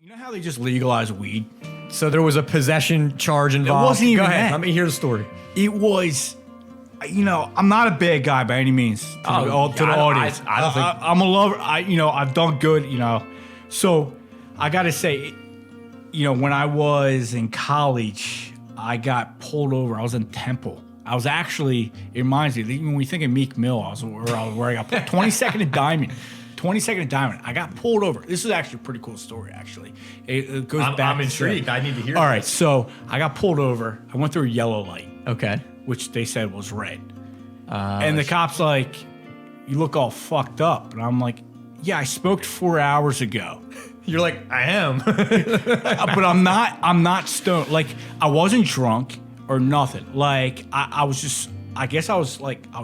You know how they just legalized weed? So there was a possession charge involved. It wasn't even Go ahead. that. Let me hear the story. It was, I'm not a bad guy by any means to the audience. I don't think I'm a lover. I've done good. So I got to say, when I was in college, I got pulled over. I was in Temple. I was actually. It reminds me. When we think of Meek Mill, I was wearing a 22nd and Diamond. 22nd and Diamond. I got pulled over. This is actually a pretty cool story, actually. It goes back. I'm intrigued. I need to hear All right, so I got pulled over. I went through a yellow light, Okay. which they said was red. And the cop's like, you look all fucked up. And I'm like, yeah, I smoked 4 hours ago. You're like, I am. But I'm not stoned. Like, I wasn't drunk or nothing. Like, I was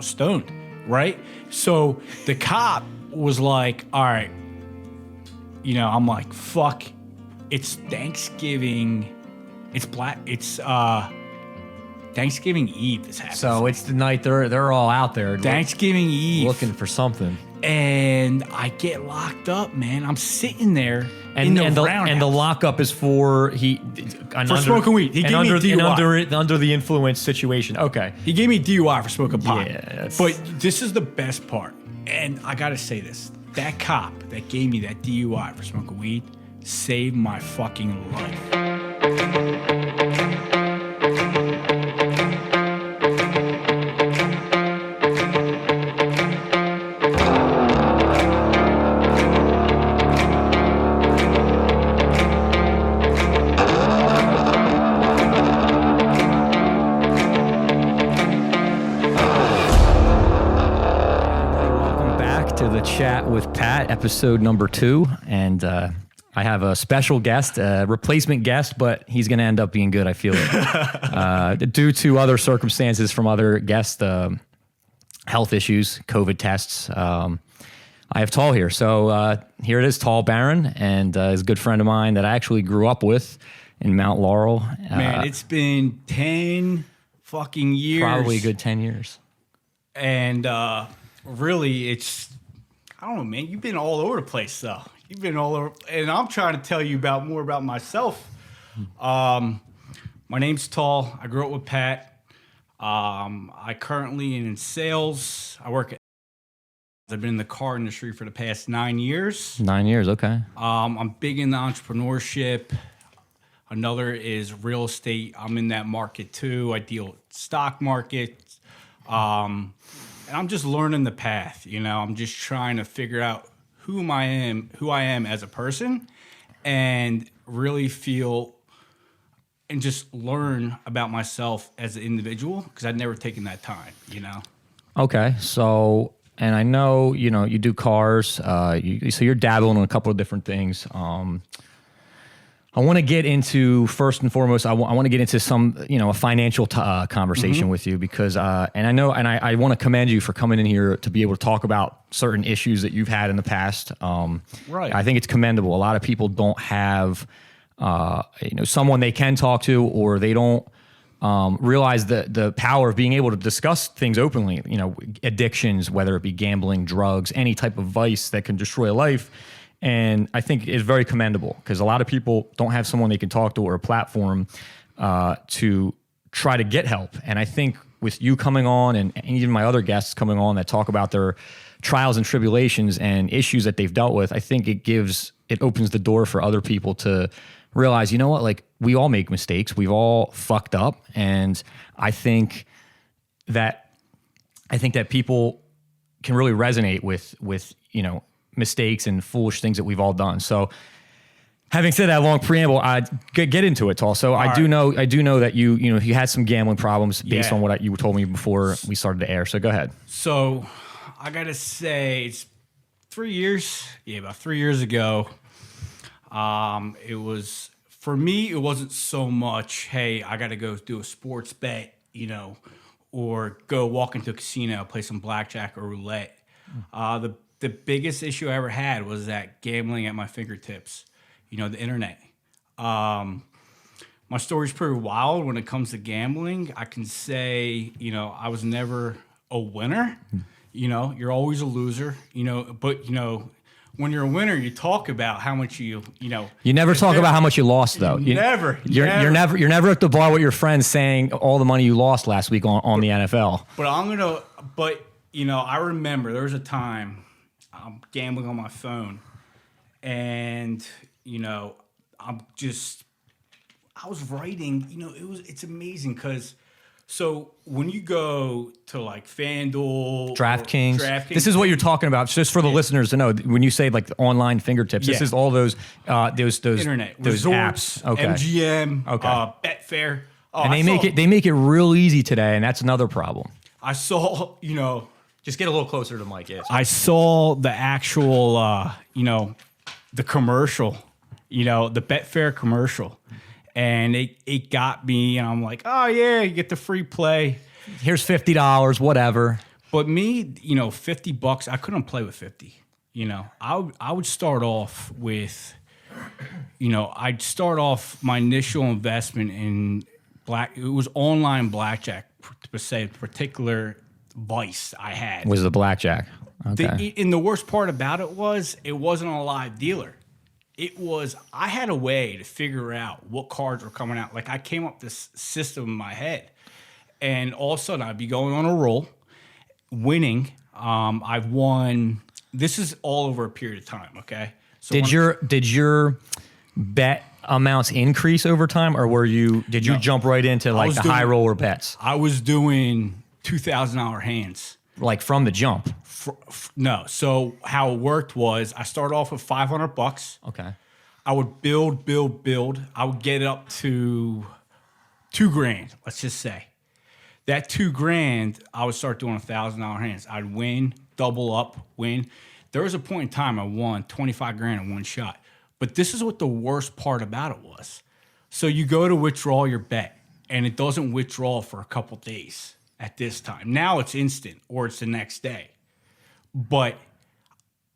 stoned, right? So the cop was like, all right, I'm like, fuck, it's Thanksgiving. It's Thanksgiving Eve this happens. So it's the night they're all out there Thanksgiving Eve. looking for something. And I get locked up, man. I'm sitting there in the roundhouse. And the lockup is for smoking weed. He gave me DUI. under the influence situation. Okay. He gave me DUI for smoking pot. Yeah, but this is the best part. And I got to say this. That cop that gave me that DUI for smoking weed saved my fucking life. Chat with Pat, episode number 2, and I have a special guest, a replacement guest, but he's going to end up being good, I feel it. Due to other circumstances from other guests, health issues, COVID tests, I have Tall here. So here it is, Tall Barron, and is a good friend of mine that I actually grew up with in Mount Laurel. Man, it's been 10 fucking years. Probably a good 10 years. And really, I don't know, man. You've been all over the place, though. You've been all over, and I'm trying to tell you more about myself. My name's Tall. I grew up with Pat. I currently am in sales. I've been in the car industry for the past 9 years. 9 years, okay. I'm big into entrepreneurship. Another is real estate. I'm in that market too. I deal with stock markets. And I'm just learning the path, I'm just trying to figure out who I am as a person, and really feel and just learn about myself as an individual, because I'd never taken that time, Okay, so, and I know, you do cars, so you're dabbling in a couple of different things. I want to get into, first and foremost, I want to get into some, a financial conversation with you, because, and I know, and I want to commend you for coming in here to be able to talk about certain issues that you've had in the past. Right. I think it's commendable. A lot of people don't have, someone they can talk to, or they don't realize the power of being able to discuss things openly, addictions, whether it be gambling, drugs, any type of vice that can destroy a life. And I think it's very commendable, because a lot of people don't have someone they can talk to or a platform to try to get help. And I think with you coming on, and even my other guests coming on that talk about their trials and tribulations and issues that they've dealt with, I think it opens the door for other people to realize, like, we all make mistakes. We've all fucked up. And I think that people can really resonate with mistakes and foolish things that we've all done. So having said that long preamble, I get into it, Tall. So I do know that you had some gambling problems based on what you told me before we started to air. So go ahead. So I got to say, it's 3 years. Yeah, about 3 years ago. It was, for me, it wasn't so much, hey, I got to go do a sports bet, or go walk into a casino, play some blackjack or roulette. The biggest issue I ever had was that gambling at my fingertips, the internet. My story's pretty wild when it comes to gambling. I can say, I was never a winner. You're always a loser, but, when you're a winner, you talk about how much you know. You never talk about how much you lost, though. Never. You're never at the bar with your friends saying all the money you lost last week on the NFL. But you know, I remember there was a time I'm gambling on my phone, and you know, I was writing. You know, it's amazing because. So when you go to like FanDuel, DraftKings, this is what you're talking about. Just for the listeners to know, when you say like the online fingertips, this is all those internet, those resorts, apps, okay. MGM, Betfair, and they make it real easy today, and that's another problem. I saw, you know, just get a little closer to the mic. Yes. I saw the actual, you know, the commercial, you know, the Betfair commercial. And it got me, and I'm like, oh, yeah, you get the free play. Here's $50, whatever. But me, you know, $50, I couldn't play with 50. You know, I would start off with, you know, I'd start off my initial investment in it was online blackjack, per se, particular vice I had. Was the blackjack. Okay. And the worst part about it wasn't a live dealer. I had a way to figure out what cards were coming out. Like I came up with this system in my head, and all of a sudden I'd be going on a roll, winning. I've won. This is all over a period of time. Okay. So did your bet amounts increase over time, or did you jump right into like the high roller bets? I was doing $2,000 hands. Like from the jump. No. So how it worked was I started off with $500. Okay. I would build. I would get up to $2,000. Let's just say that $2,000. I would start doing $1,000 hands. I'd win, double up, win. There was a point in time I won $25,000 in one shot. But this is what the worst part about it was. So you go to withdraw your bet, and it doesn't withdraw for a couple days. At this time. Now it's instant or it's the next day. But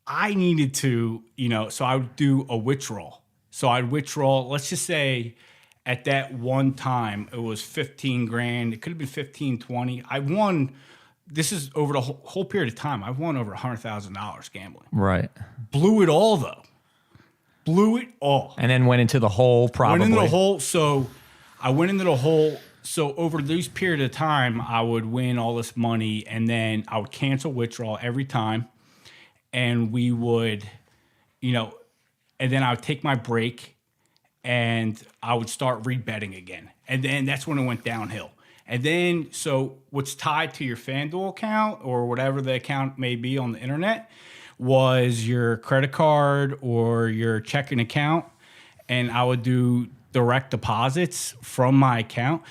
I needed to, you know, so I would do a withdrawal. So I'd withdraw, let's just say at that one time, it was $15,000. It could have been 15, 20. I won, this is over the whole period of time, I've won over $100,000 gambling. Right. Blew it all though. Blew it all. And then went into the hole probably. Went into the hole. So I went into the hole. So over this period of time, I would win all this money, and then I would cancel withdrawal every time, and we would, you know, and then I would take my break, and I would start rebetting again, and then that's when it went downhill. And then, so what's tied to your FanDuel account or whatever the account may be on the internet was your credit card or your checking account, and I would do direct deposits from my account.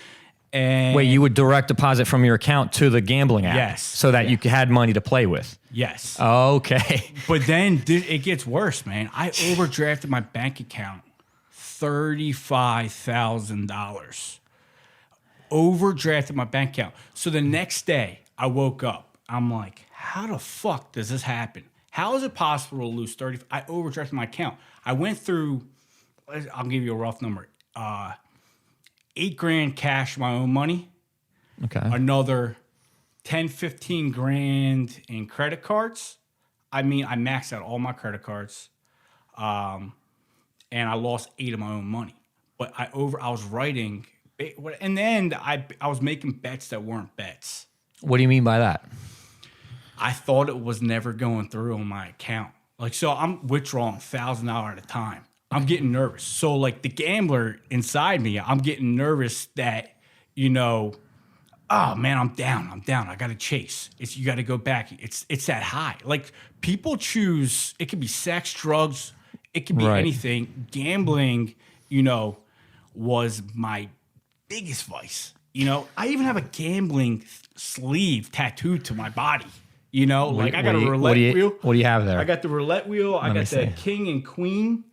And wait, you would direct deposit from your account to the gambling app? Yes. So that you had money to play with? Yes. Okay. But then it gets worse, man. I overdrafted my bank account $35,000. Overdrafted my bank account. So the next day, I woke up. I'm like, how the fuck does this happen? How is it possible to lose 30? I overdrafted my account. I went through, I'll give you a rough number, $8,000 cash, my own money. Okay. Another 10, 15 grand in credit cards. I mean, I maxed out all my credit cards. And I lost 8 of my own money. But I was writing, and then I was making bets that weren't bets. What do you mean by that? I thought it was never going through on my account. Like, so I'm withdrawing $1,000 at a time. I'm getting nervous. So like the gambler inside me, I'm getting nervous that, you know, oh man, I'm down. I got to chase. You got to go back. It's that high. Like people choose, it could be sex, drugs, it could be anything. Gambling, you know, was my biggest vice. You know, I even have a gambling sleeve tattooed to my body. You know, like I got a roulette wheel. What do you have there? I got the roulette wheel. I got the king and queen.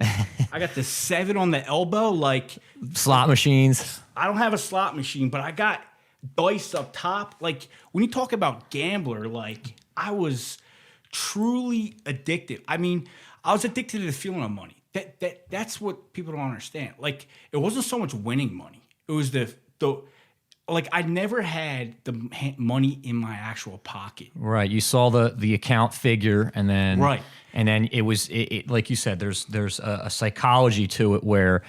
I got the 7 on the elbow. Like slot machines. I don't have a slot machine, but I got dice up top. Like when you talk about gambler, like I was truly addicted. I mean, I was addicted to the feeling of money. That's what people don't understand. Like it wasn't so much winning money. It was the like I never had the money in my actual pocket. Right. You saw the account figure, and then Right. and then it was like you said. There's a psychology to it where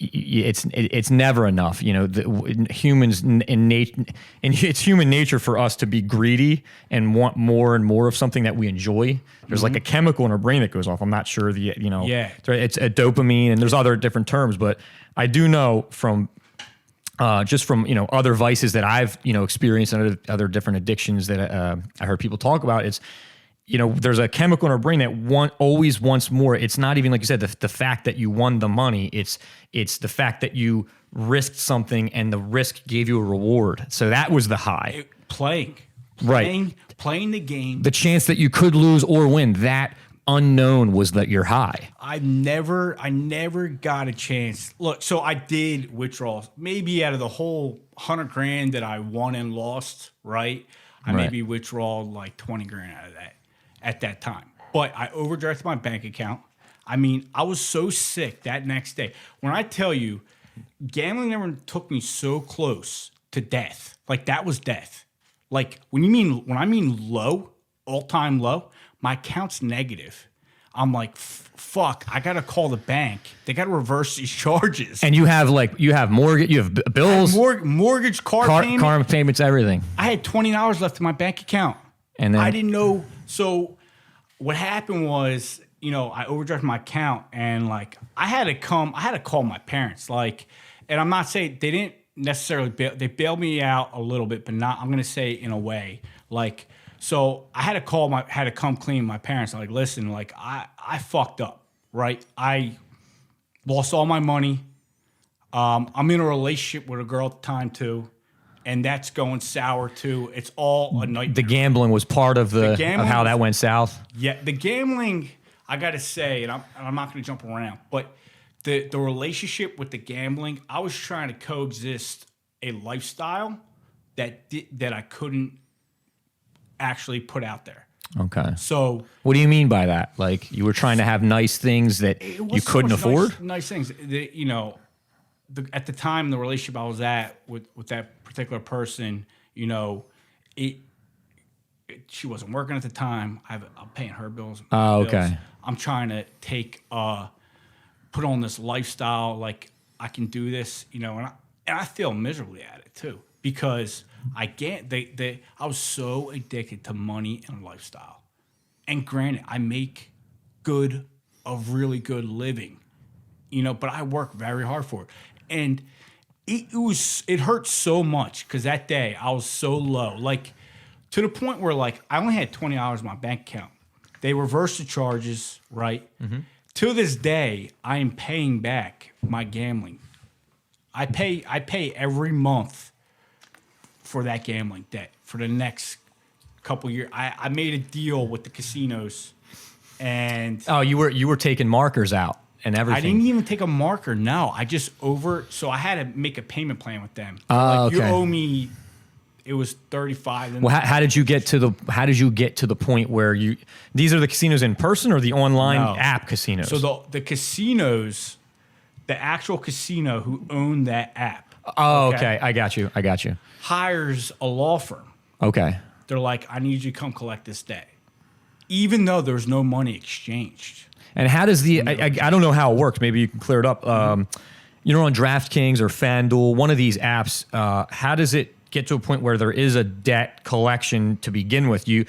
it's never enough. You know, humans in nature, and it's human nature for us to be greedy and want more and more of something that we enjoy. There's like a chemical in our brain that goes off. I'm not sure it's a dopamine, and there's other different terms, but I do know from just from other vices that I've experienced and other different addictions that I heard people talk about. It's there's a chemical in our brain that always wants more. It's not even like you said the fact that you won the money. It's the fact that you risked something and the risk gave you a reward. So that was the high. Playing the game. The chance that you could lose or win. That unknown was that your high. I never got a chance. Look, so I did withdrawals. Maybe out of the whole $100,000 that I won and lost, right? I maybe withdraw like 20 grand out of that at that time. But I overdrafted my bank account. I mean, I was so sick that next day. When I tell you, gambling never took me so close to death. Like that was death. Like when I mean low, all-time low, my account's negative. I'm like, fuck, I got to call the bank. They got to reverse these charges. And you have mortgage, you have bills, mortgage, car payments, everything. I had $20 left in my bank account. And then I didn't know. So what happened was, I overdrafted my account, and like I had to call my parents. Like, and I'm not saying they didn't necessarily they bailed me out a little bit, but not, I'm going to say in a way, like, so I had to come clean my parents. I'm like, listen, like I fucked up, right? I lost all my money. I'm in a relationship with a girl at the time too, and that's going sour too. It's all a nightmare. The gambling was part of of how that went south. Yeah, the gambling, I got to say, and I'm not going to jump around, but the relationship with the gambling, I was trying to coexist a lifestyle that I couldn't actually put out there. Okay. So what do you mean by that? Like you were trying to have nice things that you couldn't afford? Nice things. At the time, the relationship I was at with that particular person, she wasn't working at the time. I'm paying her bills. Oh, okay. I'm trying to put on this lifestyle, like I can do this, and I feel miserably at it too, because I was so addicted to money and lifestyle. And granted, I make a really good living, but I work very hard for it. And it hurt so much because that day I was so low, like to the point where like I only had $20 in my bank account. They reversed the charges, right? Mm-hmm. To this day, I am paying back my gambling. I pay every month for that gambling debt for the next couple years. I made a deal with the casinos, and you were taking markers out and everything. I didn't even take a marker. No, so I had to make a payment plan with them. Okay. You owe me. It was 35. Well, how did you get to the point where these are the casinos in person or the online app casinos? So the casinos, the actual casino who owned that app. Oh, okay. I got you. Hires a law firm. Okay. They're like, I need you to come collect this debt, even though there's no money exchanged. And how does I don't know how it works. Maybe you can clear it up. On DraftKings or FanDuel, one of these apps, how does it get to a point where there is a debt collection to begin with? You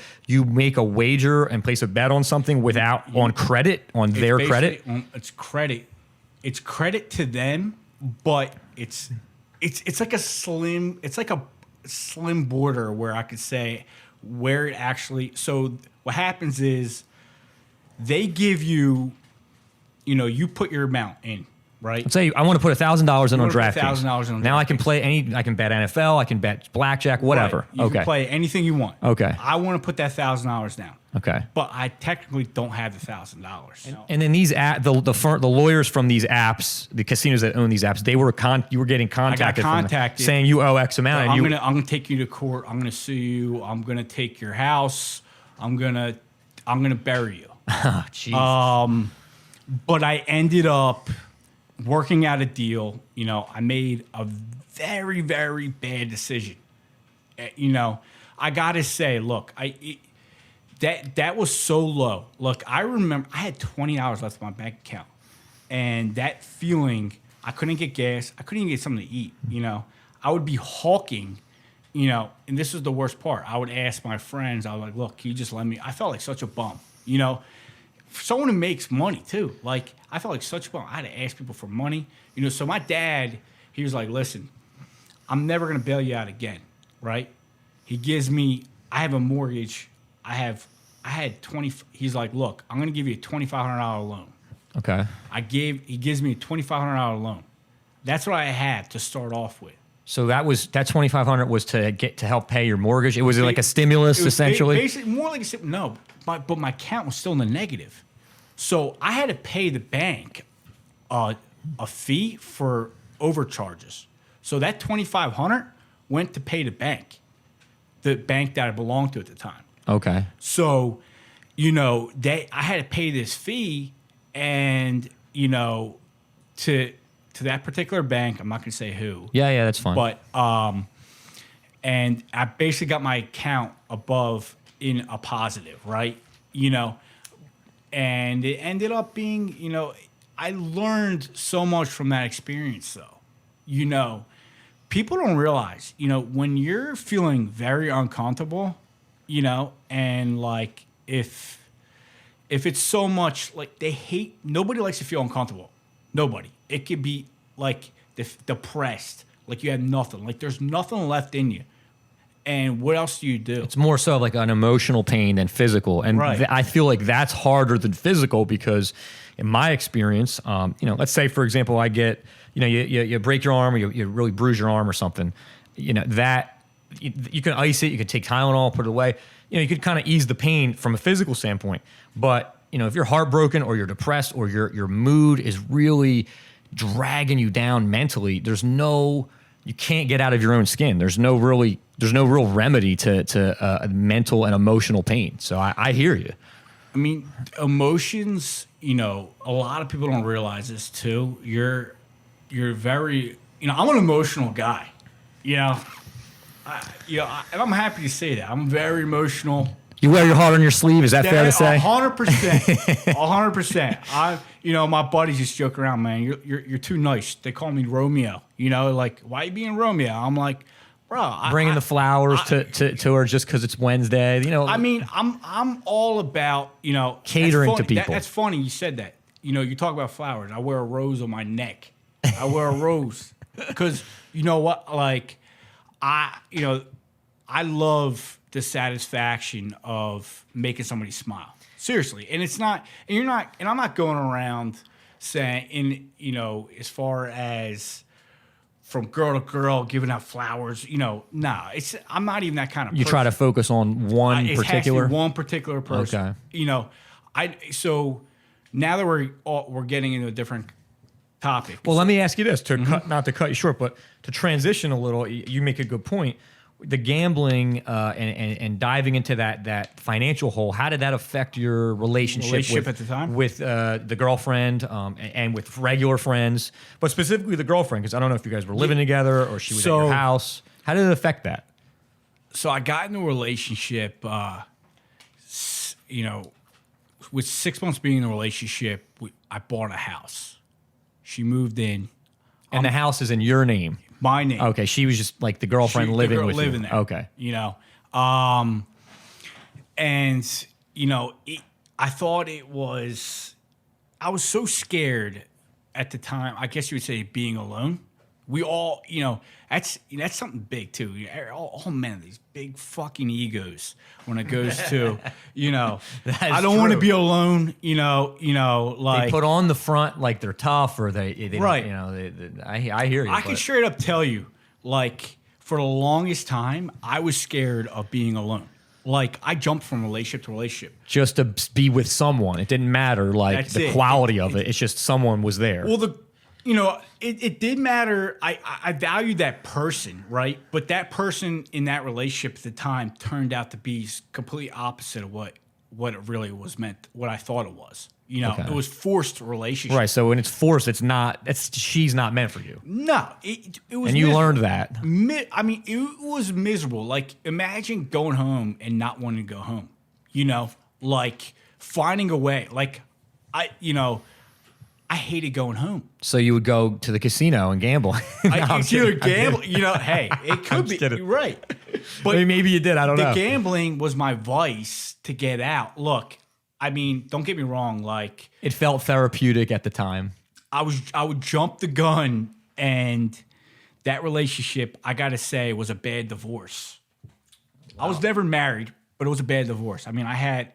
make a wager and place a bet on something on credit, on their credit? It's credit. It's credit to them, but it's like a slim border where I could say where it actually. So what happens is they give you, you put your amount in, right? Let's say I want to put $1,000 in on DraftKings. $1,000 on now DraftKings. I can play I can bet NFL, I can bet blackjack, whatever. Right. You can play anything you want. Okay. I want to put that $1,000 down. Okay. But I technically don't have the $1,000. And then these the lawyers from these apps, the casinos that own these apps, you were getting contacted. I got contacted saying you owe X amount. I'm gonna take you to court. I'm gonna sue you. I'm gonna take your house. I'm gonna bury you. Oh, jeez. But I ended up working out a deal, I made a very, very bad decision. I got to say, look, that was so low. Look, I remember I had $20 left in my bank account. And that feeling, I couldn't get gas. I couldn't even get something to eat, I would be hawking, and this is the worst part. I would ask my friends, I was like, look, can you just let me? I felt like such a bum, For someone who makes money too. Like, I felt like such a bum. I had to ask people for money, So my dad, he was like, listen, I'm never going to bail you out again, right? He gives me, I have a mortgage. I had 20, he's like, look, I'm going to give you a $2,500 loan. Okay. He gives me a $2,500 loan. That's what I had to start off with. So that $2,500 was to help pay your mortgage. It was like a stimulus, essentially. Basically, more like but my account was still in the negative. So I had to pay the bank a fee for overcharges. So that $2,500 went to pay the bank that I belonged to at the time. Okay. So, I had to pay this fee, and to that particular bank, I'm not going to say who. Yeah, that's fine. But and I basically got my account above in a positive, right? And it ended up being, I learned so much from that experience, though. People don't realize, when you're feeling very uncomfortable, and like if it's so much like nobody likes to feel uncomfortable. Nobody. It could be like depressed, like you have nothing, like there's nothing left in you. And what else do you do? It's more so like an emotional pain than physical. And right. I feel like that's harder than physical because in my experience, let's say, for example, I get, you break your arm or you really bruise your arm or something, that you can ice it, you can take Tylenol, put it away. You could kind of ease the pain from a physical standpoint. But, if you're heartbroken or you're depressed or your mood is really dragging you down mentally, you can't get out of your own skin. There's no real remedy to mental and emotional pain. So I hear you. I mean, emotions, a lot of people don't realize this too. You're very, I'm an emotional guy, and I'm happy to say that. I'm very emotional. You wear your heart on your sleeve. Is that fair to say? 100%. 100%. My buddies just joke around, man. You're too nice. They call me Romeo. Like, why you being Romeo? I'm like, bro. Bringing the flowers to her just because it's Wednesday. I mean, I'm all about catering to people. That's funny you said that. You talk about flowers. I wear a rose on my neck. I wear a rose because you know what? Like, I love the satisfaction of making somebody smile. Seriously. And I'm not going around saying, as far as from girl to girl giving out flowers, nah, I'm not even that kind of person. You try to focus on one particular? It has to be one particular person. Okay. So now that we're getting into a different topic. Well, let me ask you this, not to cut you short, but to transition a little, you make a good point. The gambling and diving into that financial hole, how did that affect your relationship at the time with the girlfriend and with regular friends, but specifically the girlfriend? Because I don't know if you guys were living together or she was at your house. How did it affect that? So I got into a relationship, with 6 months being in a relationship, I bought a house. She moved in. And the house is in your name? My name. Okay, she was just like the girlfriend living with you. There. Okay. I thought it was, I was so scared at the time, I guess you would say being alone. We all, that's something big too. All men, these big fucking egos when it goes to, I don't want to be alone, like. They put on the front like they're tough or they right. I hear you. I can straight up tell you, like, for the longest time, I was scared of being alone. Like, I jumped from relationship to relationship. Just to be with someone. It didn't matter, like, the quality of it. It's just someone was there. Well, it did matter. I valued that person, right? But that person in that relationship at the time turned out to be completely opposite of what what it really was meant, what I thought it was. You know, Okay. it was forced relationship. Right. So when it's forced, she's not meant for you. No, it was. And you miserable. learned that. I mean, it was miserable. Like, imagine going home and not wanting to go home. You know, like finding a way. Like, I hated going home. So you would go to the casino and gamble. It's either gamble. You know, hey, it could be. kidding. You're right. But I mean, maybe you did. I don't know. the gambling was my vice to get out. Look, I mean, don't get me wrong. Like, It felt therapeutic at the time. I would jump the gun, and that relationship, I gotta say, was a bad divorce. I was never married, but it was a bad divorce. I mean, I had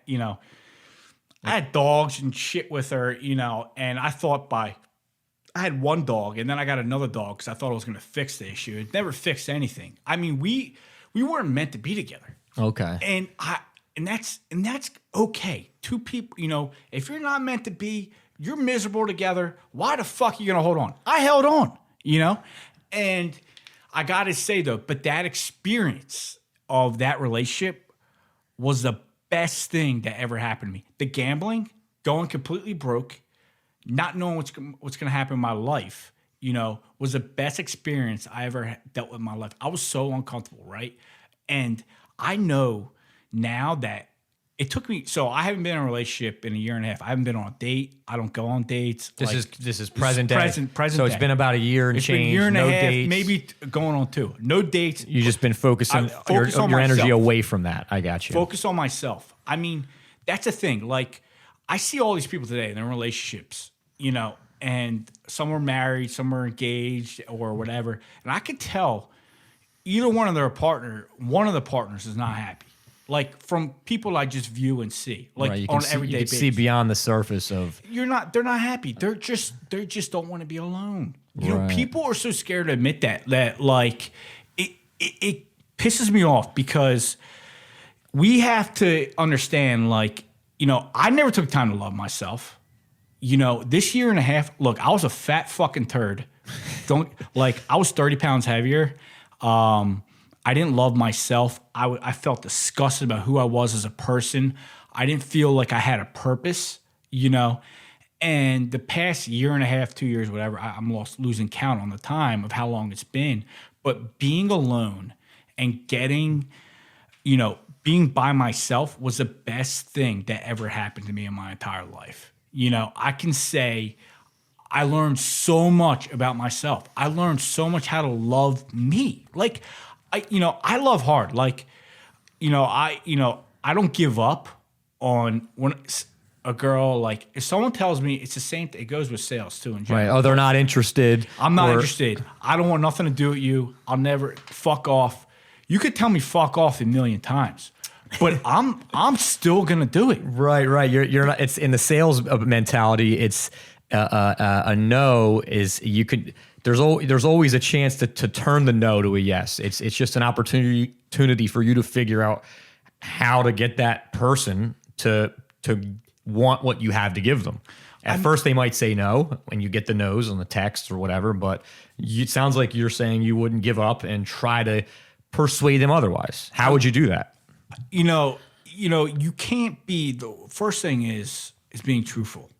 dogs and shit with her, and I thought I had one dog, and then I got another dog because I thought I was gonna fix the issue. It never fixed anything. I mean, we weren't meant to be together. Okay. And that's okay. Two people, if you're not meant to be, you're miserable together. Why the fuck are you gonna hold on? I held on, and I gotta say though, but that experience of that relationship was the best thing that ever happened to me. The gambling, going completely broke, not knowing what's gonna happen in my life, was the best experience I ever dealt with in my life. I was so uncomfortable, right? And I know now that it took me. So I haven't been in a relationship in a year and a half. I haven't been on a date. I don't go on dates. This is present day. Present So it's day. been about a year and It's change. been a year and no a half, dates. maybe going on 2. No dates. You just been focusing Focus on your energy myself. away from that. I got you. Focus on myself. I mean, that's the thing. Like, I see all these people today in their relationships, and some are married, some are engaged or whatever. And I could tell either one of the partners is not happy. Like, from people I just view and see, like Right, on an everyday you can basis. see beyond the surface of. They're not happy. They just don't want to be alone. Right. People are so scared to admit that like it pisses me off because we have to understand, like, I never took time to love myself. This year and a half, look, I was a fat fucking turd. I was 30 pounds heavier. I didn't love myself. I felt disgusted about who I was as a person. I didn't feel like I had a purpose, And the past year and a half, 2 years, whatever, I'm losing count on the time of how long it's been. But being alone and getting, being by myself was the best thing that ever happened to me in my entire life. I can say I learned so much about myself. I learned so much how to love me. Like, I love hard. Like, I don't give up on when a girl, like, if someone tells me it's the same thing, it goes with sales too in general. Right. Oh, they're not interested. I'm not interested. I don't want nothing to do with you. I'll never fuck off. You could tell me fuck off a million times, but I'm still gonna do it. Right. You're not. It's in the sales mentality. It's a no is you could. There's always a chance to turn the no to a yes. It's just an opportunity for you to figure out how to get that person to want what you have to give them. At first, they might say no, and you get the no's on the text or whatever. But it sounds like you're saying you wouldn't give up and try to persuade them otherwise. How would you do that? You can't be. The first thing is being truthful,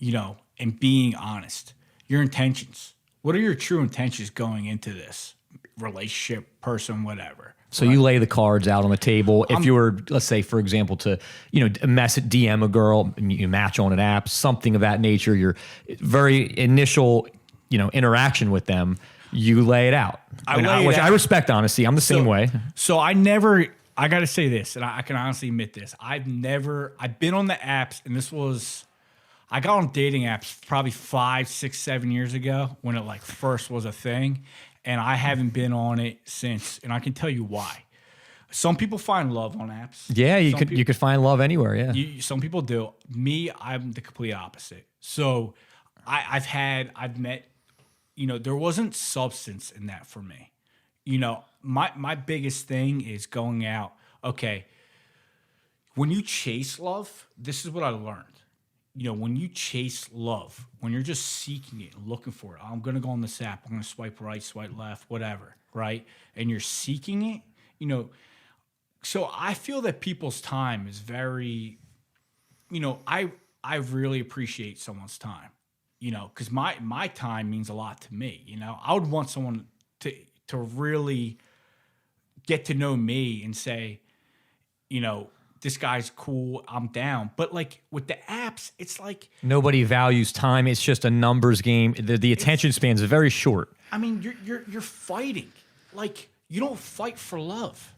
and being honest. Your intentions. What are your true intentions going into this relationship, person, whatever? So you lay the cards out on the table. If you were, let's say, for example, to DM a girl, you match on an app, something of that nature. Your very initial, interaction with them, you lay it out. I respect honesty. I'm the same way. So I got to say this, and I can honestly admit this. I've been on the apps, and I got on dating apps probably 5, 6, 7 years ago when it like first was a thing. And I haven't been on it since, and I can tell you why. Some people find love on apps. Yeah, you could find love anywhere. Yeah, some people do. Me, I'm the complete opposite. So I've met, there wasn't substance in that for me. My biggest thing is going out. Okay, when you chase love, this is what I learned. When you chase love, when you're just seeking it, looking for it, I'm going to go on this app, I'm going to swipe right, swipe left, whatever, right? And you're seeking it, so I feel that people's time is very I really appreciate someone's time, because my time means a lot to me. I would want someone to really get to know me and say, this guy's cool, I'm down. But like with the apps, it's like, Nobody values time. It's just a numbers game. The attention span is very short. I mean, you're fighting. Like, you don't fight for love.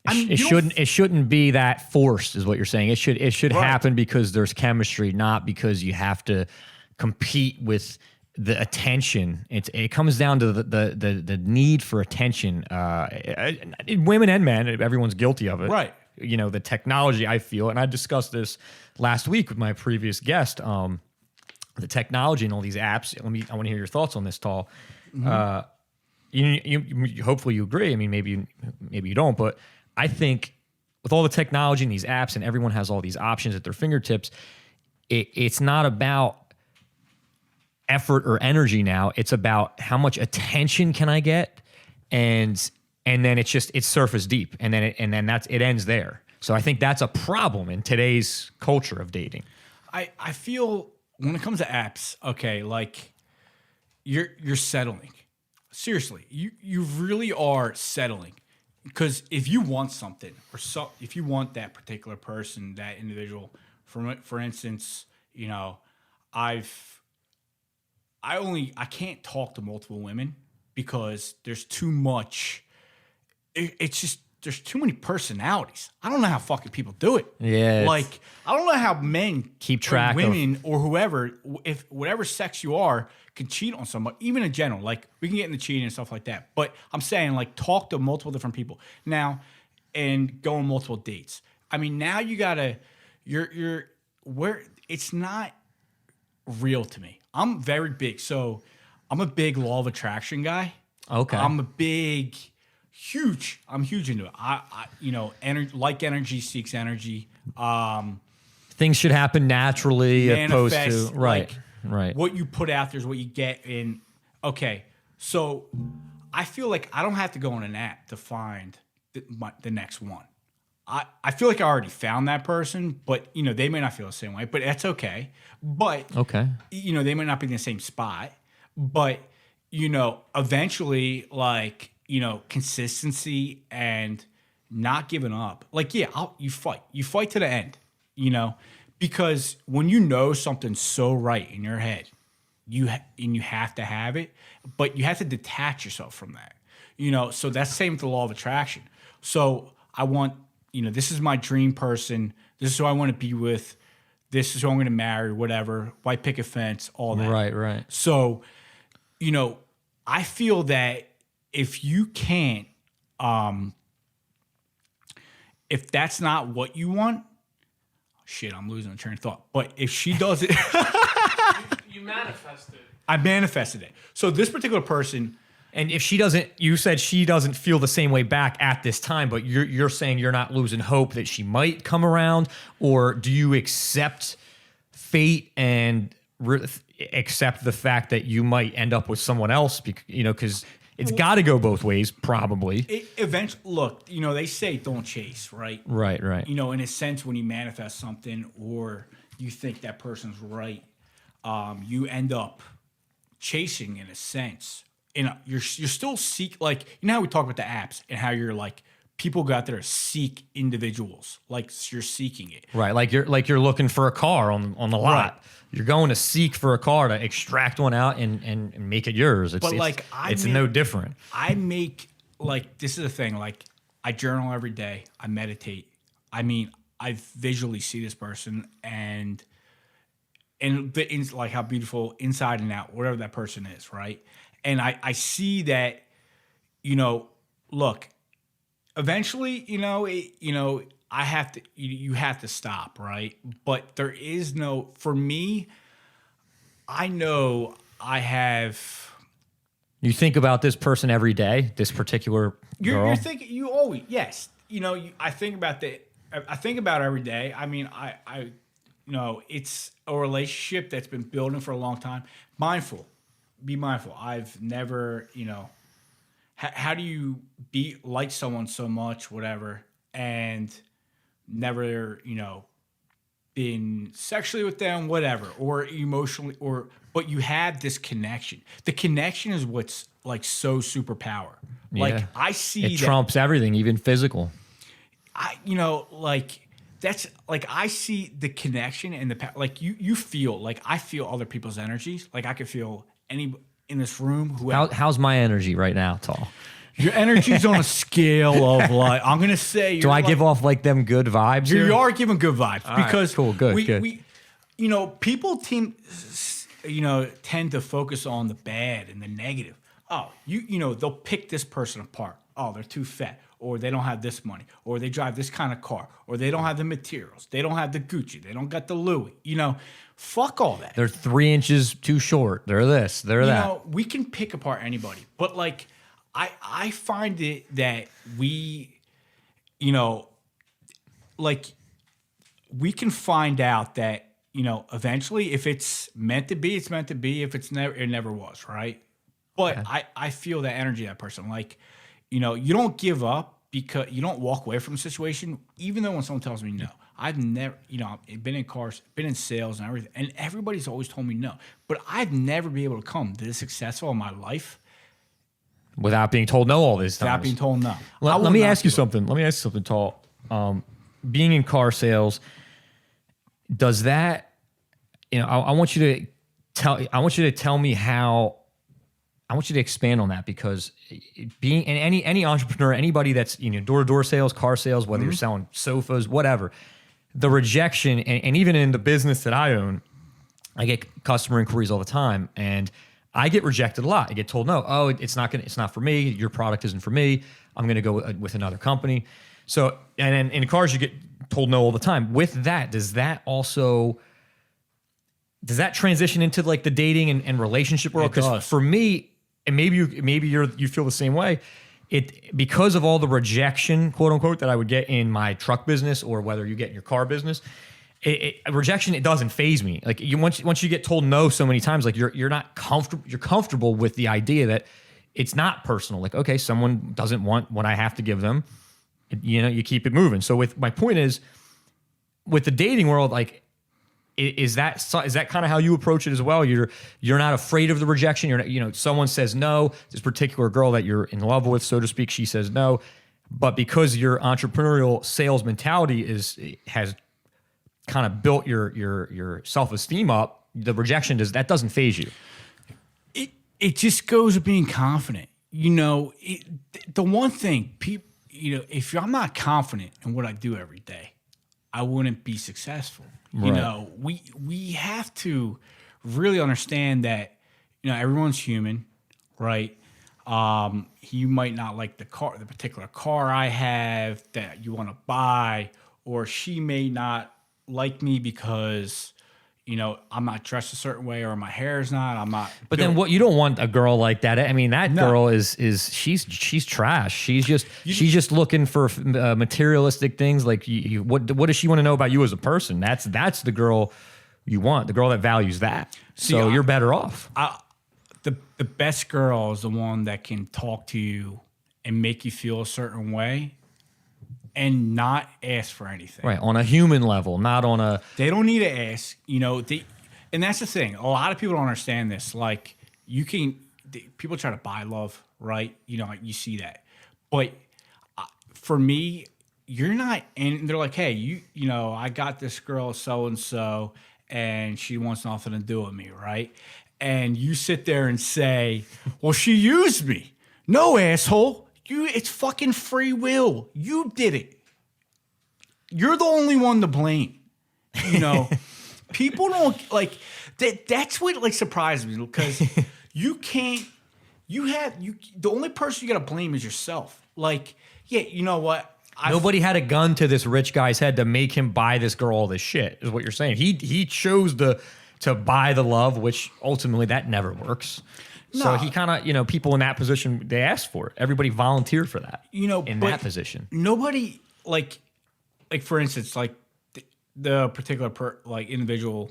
It shouldn't be that forced, is what you're saying. It should Right. happen because there's chemistry, not because you have to compete with the attention. It comes down to the need for attention. Women and men, everyone's guilty of it. Right. The technology, I feel, and I discussed this last week with my previous guest. The technology and all these apps. I want to hear your thoughts on this, Tall. You hopefully you agree. I mean, maybe you don't, but I think with all the technology and these apps and everyone has all these options at their fingertips, it's not about effort or energy now. It's about how much attention can I get, and then it's surface deep, and then it ends there. So I think that's a problem in today's culture of dating. I feel when it comes to apps, okay, like you're settling. Seriously, you really are settling. Because if you want something, if you want that particular person, that individual, for instance, I can't talk to multiple women because there's too much. It's just there's too many personalities. I don't know how fucking people do it. Yeah, like I don't know how men keep track of women or whoever, if whatever sex you are, can cheat on somebody, even in general. Like we can get into cheating and stuff like that. But I'm saying, like, talk to multiple different people now and go on multiple dates. I mean, now you gotta, you're where it's not real to me. I'm very big, so I'm a big law of attraction guy. Okay. I'm huge into it. Energy seeks energy. Things should happen naturally, opposed Manifest, to right. What you put out there is what you get in. Okay, so I feel like I don't have to go on an app to find the next one. I feel like I already found that person, but they may not feel the same way, but that's okay. But Okay. They might not be in the same spot, but eventually, like, consistency and not giving up. Like, yeah, you fight to the end, because when something's so right in your head, you have to have it, but you have to detach yourself from that, So that's the same with the law of attraction. So I want, this is my dream person. This is who I want to be with. This is who I'm going to marry, whatever. White picket fence, all that. Right. So, I feel that if you can't, if that's not what you want, shit, I'm losing a train of thought. But if she does it, you manifested. I manifested it. So this particular person, And if she doesn't, you said she doesn't feel the same way back at this time, but you're saying you're not losing hope that she might come around, or do you accept fate and accept the fact that you might end up with someone else? Because it's got to go both ways, probably. Eventually, look, they say don't chase, right? Right. In a sense, when you manifest something or you think that person's right, you end up chasing in a sense. And you're still like, how we talk about the apps and how you're like, people go out there to seek individuals, like you're seeking it. Right, like you're looking for a car on the lot. Right. You're going to seek for a car to extract one out and make it yours. It's no different. I make, like, this is the thing, like, I journal every day. I meditate. I mean, I visually see this person and like how beautiful inside and out, whatever that person is, right? And I see that, look, eventually, I have to, you have to stop, right? But there is no, for me, I know I have. You think about this person every day, this particular girl? You're thinking, you always, yes. I think about I think about it every day. I mean, I it's a relationship that's been building for a long time. Be mindful. I've never, how do you like someone so much, whatever, and never, been sexually with them, whatever, or emotionally, but you have this connection. The connection is what's like so superpower. Like Yeah. I see It trumps everything, even physical. like that's like I see the connection and like you feel like I feel other people's energies. Like I could feel any in this room whoever. How's my energy right now, Tall? Your energy's on a scale of like I'm gonna say. Do I give off like them good vibes? You here? are giving good vibes because cool, good, good. We, people tend to focus on the bad and the negative. Oh, they'll pick this person apart. Oh, they're too fat, or they don't have this money, or they drive this kind of car, or they don't have the materials, they don't have the Gucci, they don't got the Louis. Fuck all that. They're 3 inches too short. They're this. They're that. We can pick apart anybody, but like I find it that we, like we can find out that eventually if it's meant to be, it's meant to be. If it's never, it never was, right? But I feel that energy of that person. Like, you don't give up because you don't walk away from a situation, even though when someone tells me no. I've never, I've been in cars, been in sales and everything, and everybody's always told me no. But I've never been able to come this successful in my life Without being told no all this time. without being told no. Let me ask you something. Let me ask you something, Tall. Being in car sales, does that, I want you to tell me how, I want you to expand on that, because being in any entrepreneur, anybody that's, door-to-door sales, car sales, whether you're selling sofas, whatever, the rejection, and even in the business that I own, I get customer inquiries all the time, and I get rejected a lot. I get told no. Oh, it's not for me. Your product isn't for me. I'm going to go with another company. So, and then in cars, you get told no all the time. With that, does that transition into like the dating and relationship world? Because for me, and maybe you feel the same way. Because of all the rejection, quote unquote, that I would get in my truck business, or whether you get in your car business, rejection, it doesn't faze me. Like once you get told no so many times, like you're not comfortable. You're comfortable with the idea that it's not personal. Like, okay, someone doesn't want what I have to give them. You keep it moving. So my point is, with the dating world, like, is that kind of how you approach it as well? You're not afraid of the rejection. You're not, someone says no. This particular girl that you're in love with, so to speak, she says no, but because your entrepreneurial sales mentality has kind of built your self-esteem up, the rejection doesn't faze you. It just goes with being confident. The one thing people, if I'm not confident in what I do every day, I wouldn't be successful. Right. We have to really understand that, everyone's human, right? You might not like the particular car I have that you want to buy, or she may not like me because, I'm not dressed a certain way, or my hair is not. I'm not. But then you don't want a girl like that. I mean, that girl is she's trash. She's just looking for materialistic things. Like, what does she want to know about you as a person? That's the girl you want. The girl that values that. So you're better off. The best girl is the one that can talk to you and make you feel a certain way, and not ask for anything. Right, on a human level, not on a... They don't need to ask, and that's the thing. A lot of people don't understand this. Like, people try to buy love, right? You see that. But for me, you're not, and they're like, hey, I got this girl so-and-so, and she wants nothing to do with me, right? And you sit there and say, well, she used me. No, asshole. It's fucking free will. You did it. You're the only one to blame. People don't like that. That's what like surprised me, because you can't. The only person you got to blame is yourself. Like, yeah, you know what? Nobody had a gun to this rich guy's head to make him buy this girl all this shit, is what you're saying. He chose to buy the love, which ultimately that never works. So he kind of, people in that position, they asked for it. Everybody volunteered for that. In that position, nobody like for instance, like the particular individual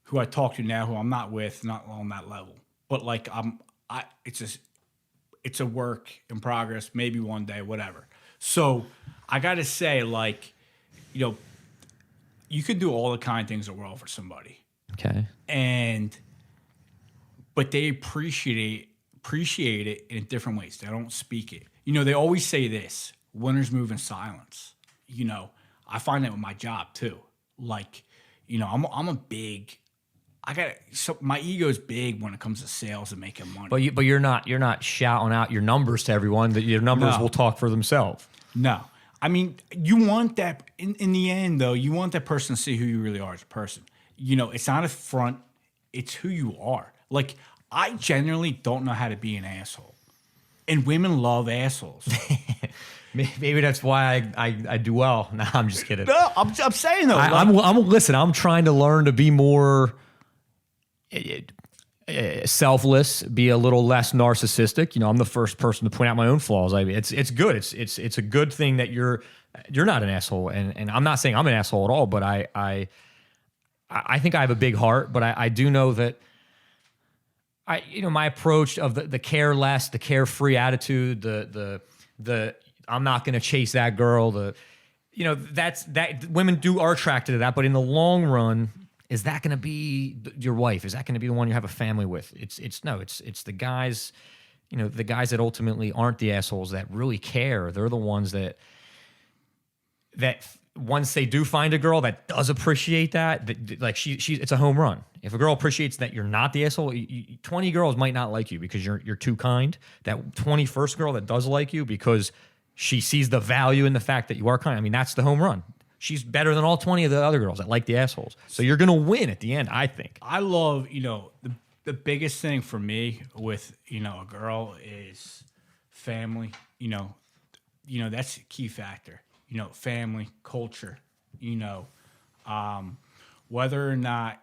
who I talk to now, who I'm not with, not on that level, but like it's a work in progress. Maybe one day, whatever. So I got to say, like, you can do all the kind things in the world for somebody, Okay. but they appreciate it in different ways. They don't speak it. You know, they always say this: winners move in silence. You know, I find that with my job too. Like, you know, I'm a big. My ego is big when it comes to sales and making money. But you're not shouting out your numbers to everyone. That your numbers No. will talk for themselves. No. I mean, you want that in the end, though. You want that person to see who you really are as a person. You know, it's not a front; it's who you are. Like, I genuinely don't know how to be an asshole, and women love assholes. Maybe that's why I do well. No, I'm just kidding. No, I'm saying though. Listen. I'm trying to learn to be more selfless, be a little less narcissistic. You know, I'm the first person to point out my own flaws. I mean, it's good. It's a good thing that you're not an asshole, and I'm not saying I'm an asshole at all. But I think I have a big heart. But I do know that my approach of the careless, the carefree attitude, the I'm not going to chase that girl. That women are attracted to that, but in the long run, is that going to be your wife? Is that going to be the one you have a family with? It's the guys, the guys that ultimately aren't the assholes that really care. They're the ones that once they do find a girl that does appreciate that like it's a home run. If a girl appreciates that you're not the asshole, 20 girls might not like you because you're too kind. That 21st girl that does like you because she sees the value in the fact that you are kind. I mean, that's the home run. She's better than all 20 of the other girls that like the assholes. So you're going to win at the end, I think. I love, the biggest thing for me with, a girl is family. That's a key factor. Family, culture, whether or not,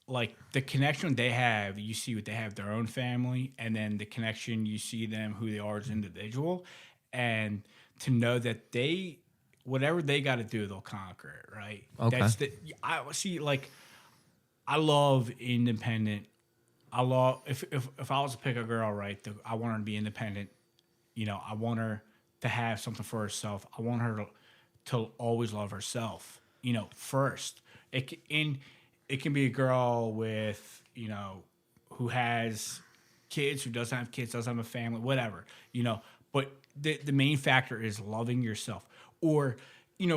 the connection they have, you see what they have their own family, and then the connection you see them, who they are as an individual, and to know that whatever they got to do, they'll conquer it, right? Okay. I love independent. I love, if I was to pick a girl, right, I want her to be independent. I want her to have something for herself. I want her to always love herself, first. It can be a girl with, who has kids, who doesn't have kids, doesn't have a family, whatever, but the main factor is loving yourself. Or,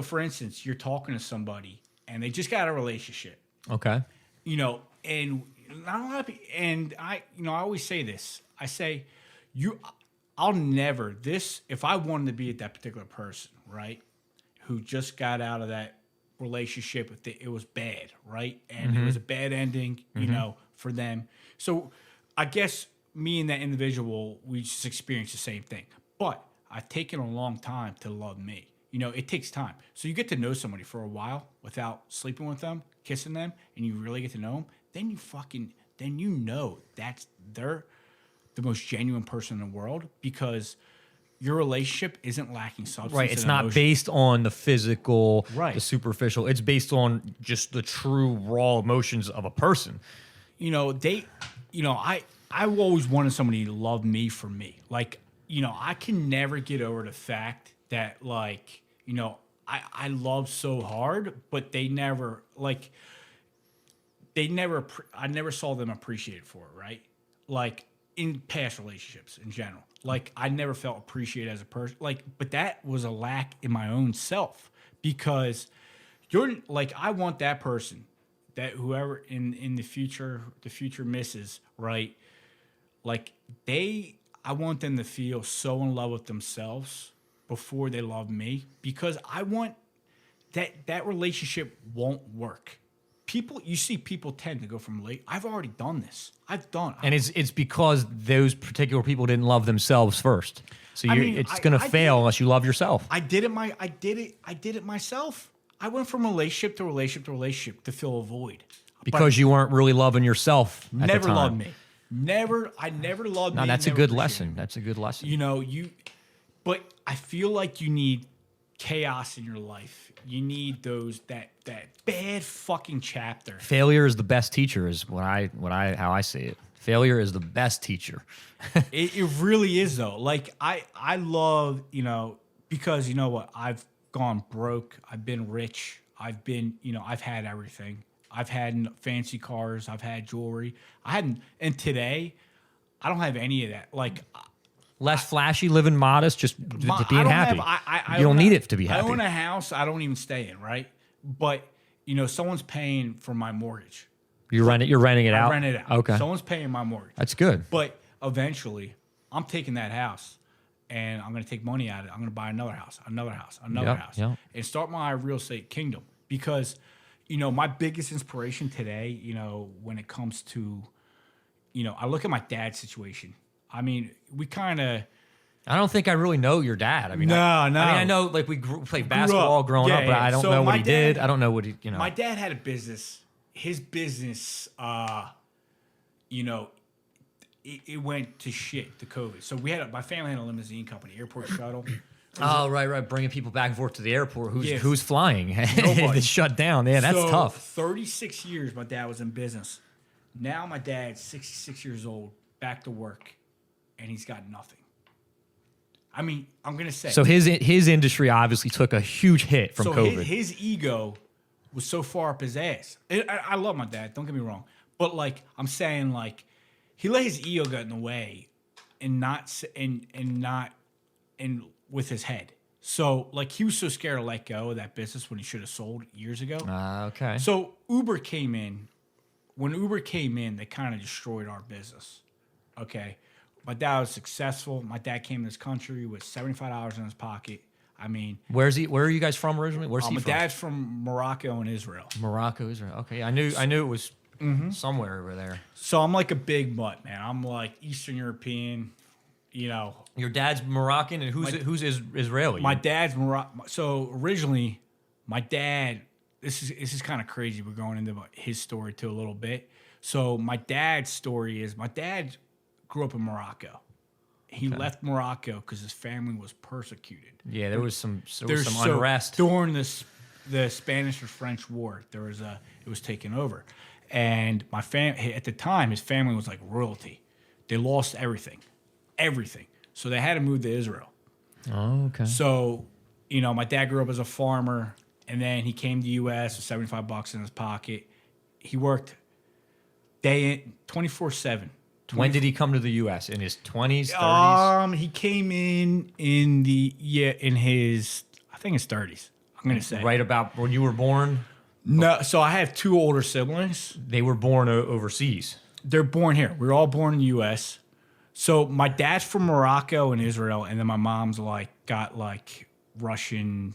for instance, you're talking to somebody and they just got a relationship. Okay. And not a lot of people, and I always say this. I say, I'll never, if I wanted to be at that particular person, right, who just got out of that relationship, it was bad, right? And it was a bad ending, for them. So I guess me and that individual, we just experienced the same thing. But I've taken a long time to love me. It takes time. So you get to know somebody for a while without sleeping with them, kissing them, and you really get to know them. Then they're the most genuine person in the world because your relationship isn't lacking substance. Right. It's and not emotion. based on the physical, Right. the superficial. It's based on just the true raw emotions of a person. I've always wanted somebody to love me for me. Like, I can never get over the fact that, I love so hard, but I never saw them appreciated for it, right? Like, in past relationships in general. Like, I never felt appreciated as a person. Like, but that was a lack in my own self because I want that person, that whoever in the future misses, right? Like, I want them to feel so in love with themselves before they love me because I want that relationship won't work. You see people tend to go from late. I've already done this. And it's because those particular people didn't love themselves first. So it's going to fail unless you love yourself. I did it myself. I went from relationship to relationship to relationship to fill a void. Because you weren't really loving yourself at the time. Never loved me. I never loved me. No, that's a good lesson. That's a good lesson. But I feel like you need chaos in your life. You need that bad fucking chapter. Failure is the best teacher, is how I see it. Failure is the best teacher. It really is though. Like I love, because you know what? I've gone broke. I've been rich. I've been, I've had everything. I've had fancy cars. I've had jewelry. And today, I don't have any of that. Like, Less flashy, living modest, just being happy. You don't need it to be happy. I own a house I don't even stay in, right? But, someone's paying for my mortgage. You're renting it out? I rent it out. Okay. Someone's paying my mortgage. That's good. But eventually, I'm taking that house and I'm going to take money out of it. I'm going to buy another house, another house, another house, and start my real estate kingdom. Because, my biggest inspiration today, when it comes to, I look at my dad's situation. I mean, we kind of. I don't think I really know your dad. I mean, no. I know like we played basketball growing up, but I don't know what he did. I don't know what he, My dad had a business. His business, it went to shit, to COVID. So my family had a limousine company, airport shuttle. Oh, right. Bringing people back and forth to the airport. Who's flying? It's shut down. Yeah, that's tough. 36 years my dad was in business. Now my dad's 66 years old, back to work, and he's got nothing. I mean, I'm going to say. So his industry obviously took a huge hit from COVID. His ego was so far up his ass. I love my dad, don't get me wrong. But, like, I'm saying, like, he let his ego get in the way and with his head. So, like, he was so scared to let go of that business when he should have sold years ago. Okay. So Uber came in. When Uber came in, they kind of destroyed our business. Okay. My dad was successful. My dad came to this country with $75 in his pocket. I mean, where are you guys from originally? Where's he my from? My dad's from Morocco and Israel. Morocco, Israel. Okay, I knew it was somewhere over there. So I'm like a big mutt, man. I'm like Eastern European. Your dad's Moroccan, and who's Israeli? My dad's Moroccan. So originally, my dad. This is kind of crazy. We're going into his story too a little bit. So my dad's story is my dad grew up in Morocco. He left Morocco because his family was persecuted. Yeah, there was some unrest during the Spanish or French War. It was taken over, and my at the time his family was like royalty. They lost everything. So they had to move to Israel. Oh, okay. So, my dad grew up as a farmer, and then he came to the U.S. with $75 in his pocket. He worked 24/7. When did he come to the U.S.? In his 20s, 30s? He came in his, I think his 30s. I'm gonna say right about when you were born. No, so I have two older siblings. They were born overseas. They're born here. We're all born in the U.S. So my dad's from Morocco and Israel, and then my mom's got Russian,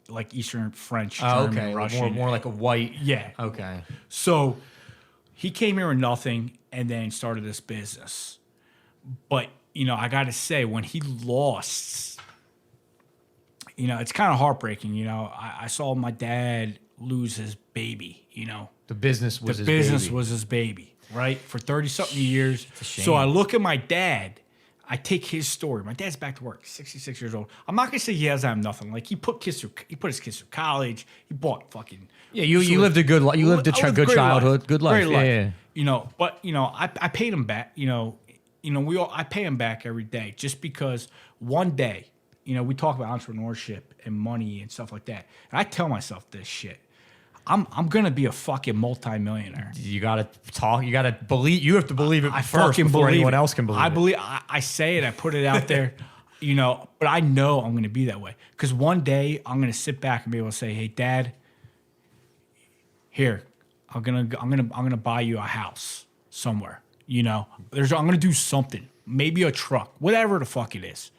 like Eastern French, German, Russian, more like a white. Yeah. Okay. So he came here with nothing and then started this business. But I got to say, when he lost, it's kind of heartbreaking. I saw my dad lose his baby. The business was his baby. Right? For 30-something years. So I look at my dad. I take his story. My dad's back to work, 66 years old. I'm not going to say he doesn't have nothing. Like, he put his kids through college. He bought fucking... Yeah, you lived a good life. You lived a good childhood. Good life. Great life. Yeah. But, I paid him back. I pay him back every day just because one day, we talk about entrepreneurship and money and stuff like that. And I tell myself this shit. I'm gonna be a fucking multimillionaire. You gotta talk. You gotta believe. You have to believe it first fucking before anyone it. else can believe it. I say it. I put it out there. But I know I'm gonna be that way because one day I'm gonna sit back and be able to say, "Hey, Dad, here, I'm gonna buy you a house somewhere. I'm gonna do something, maybe a truck, whatever the fuck it is,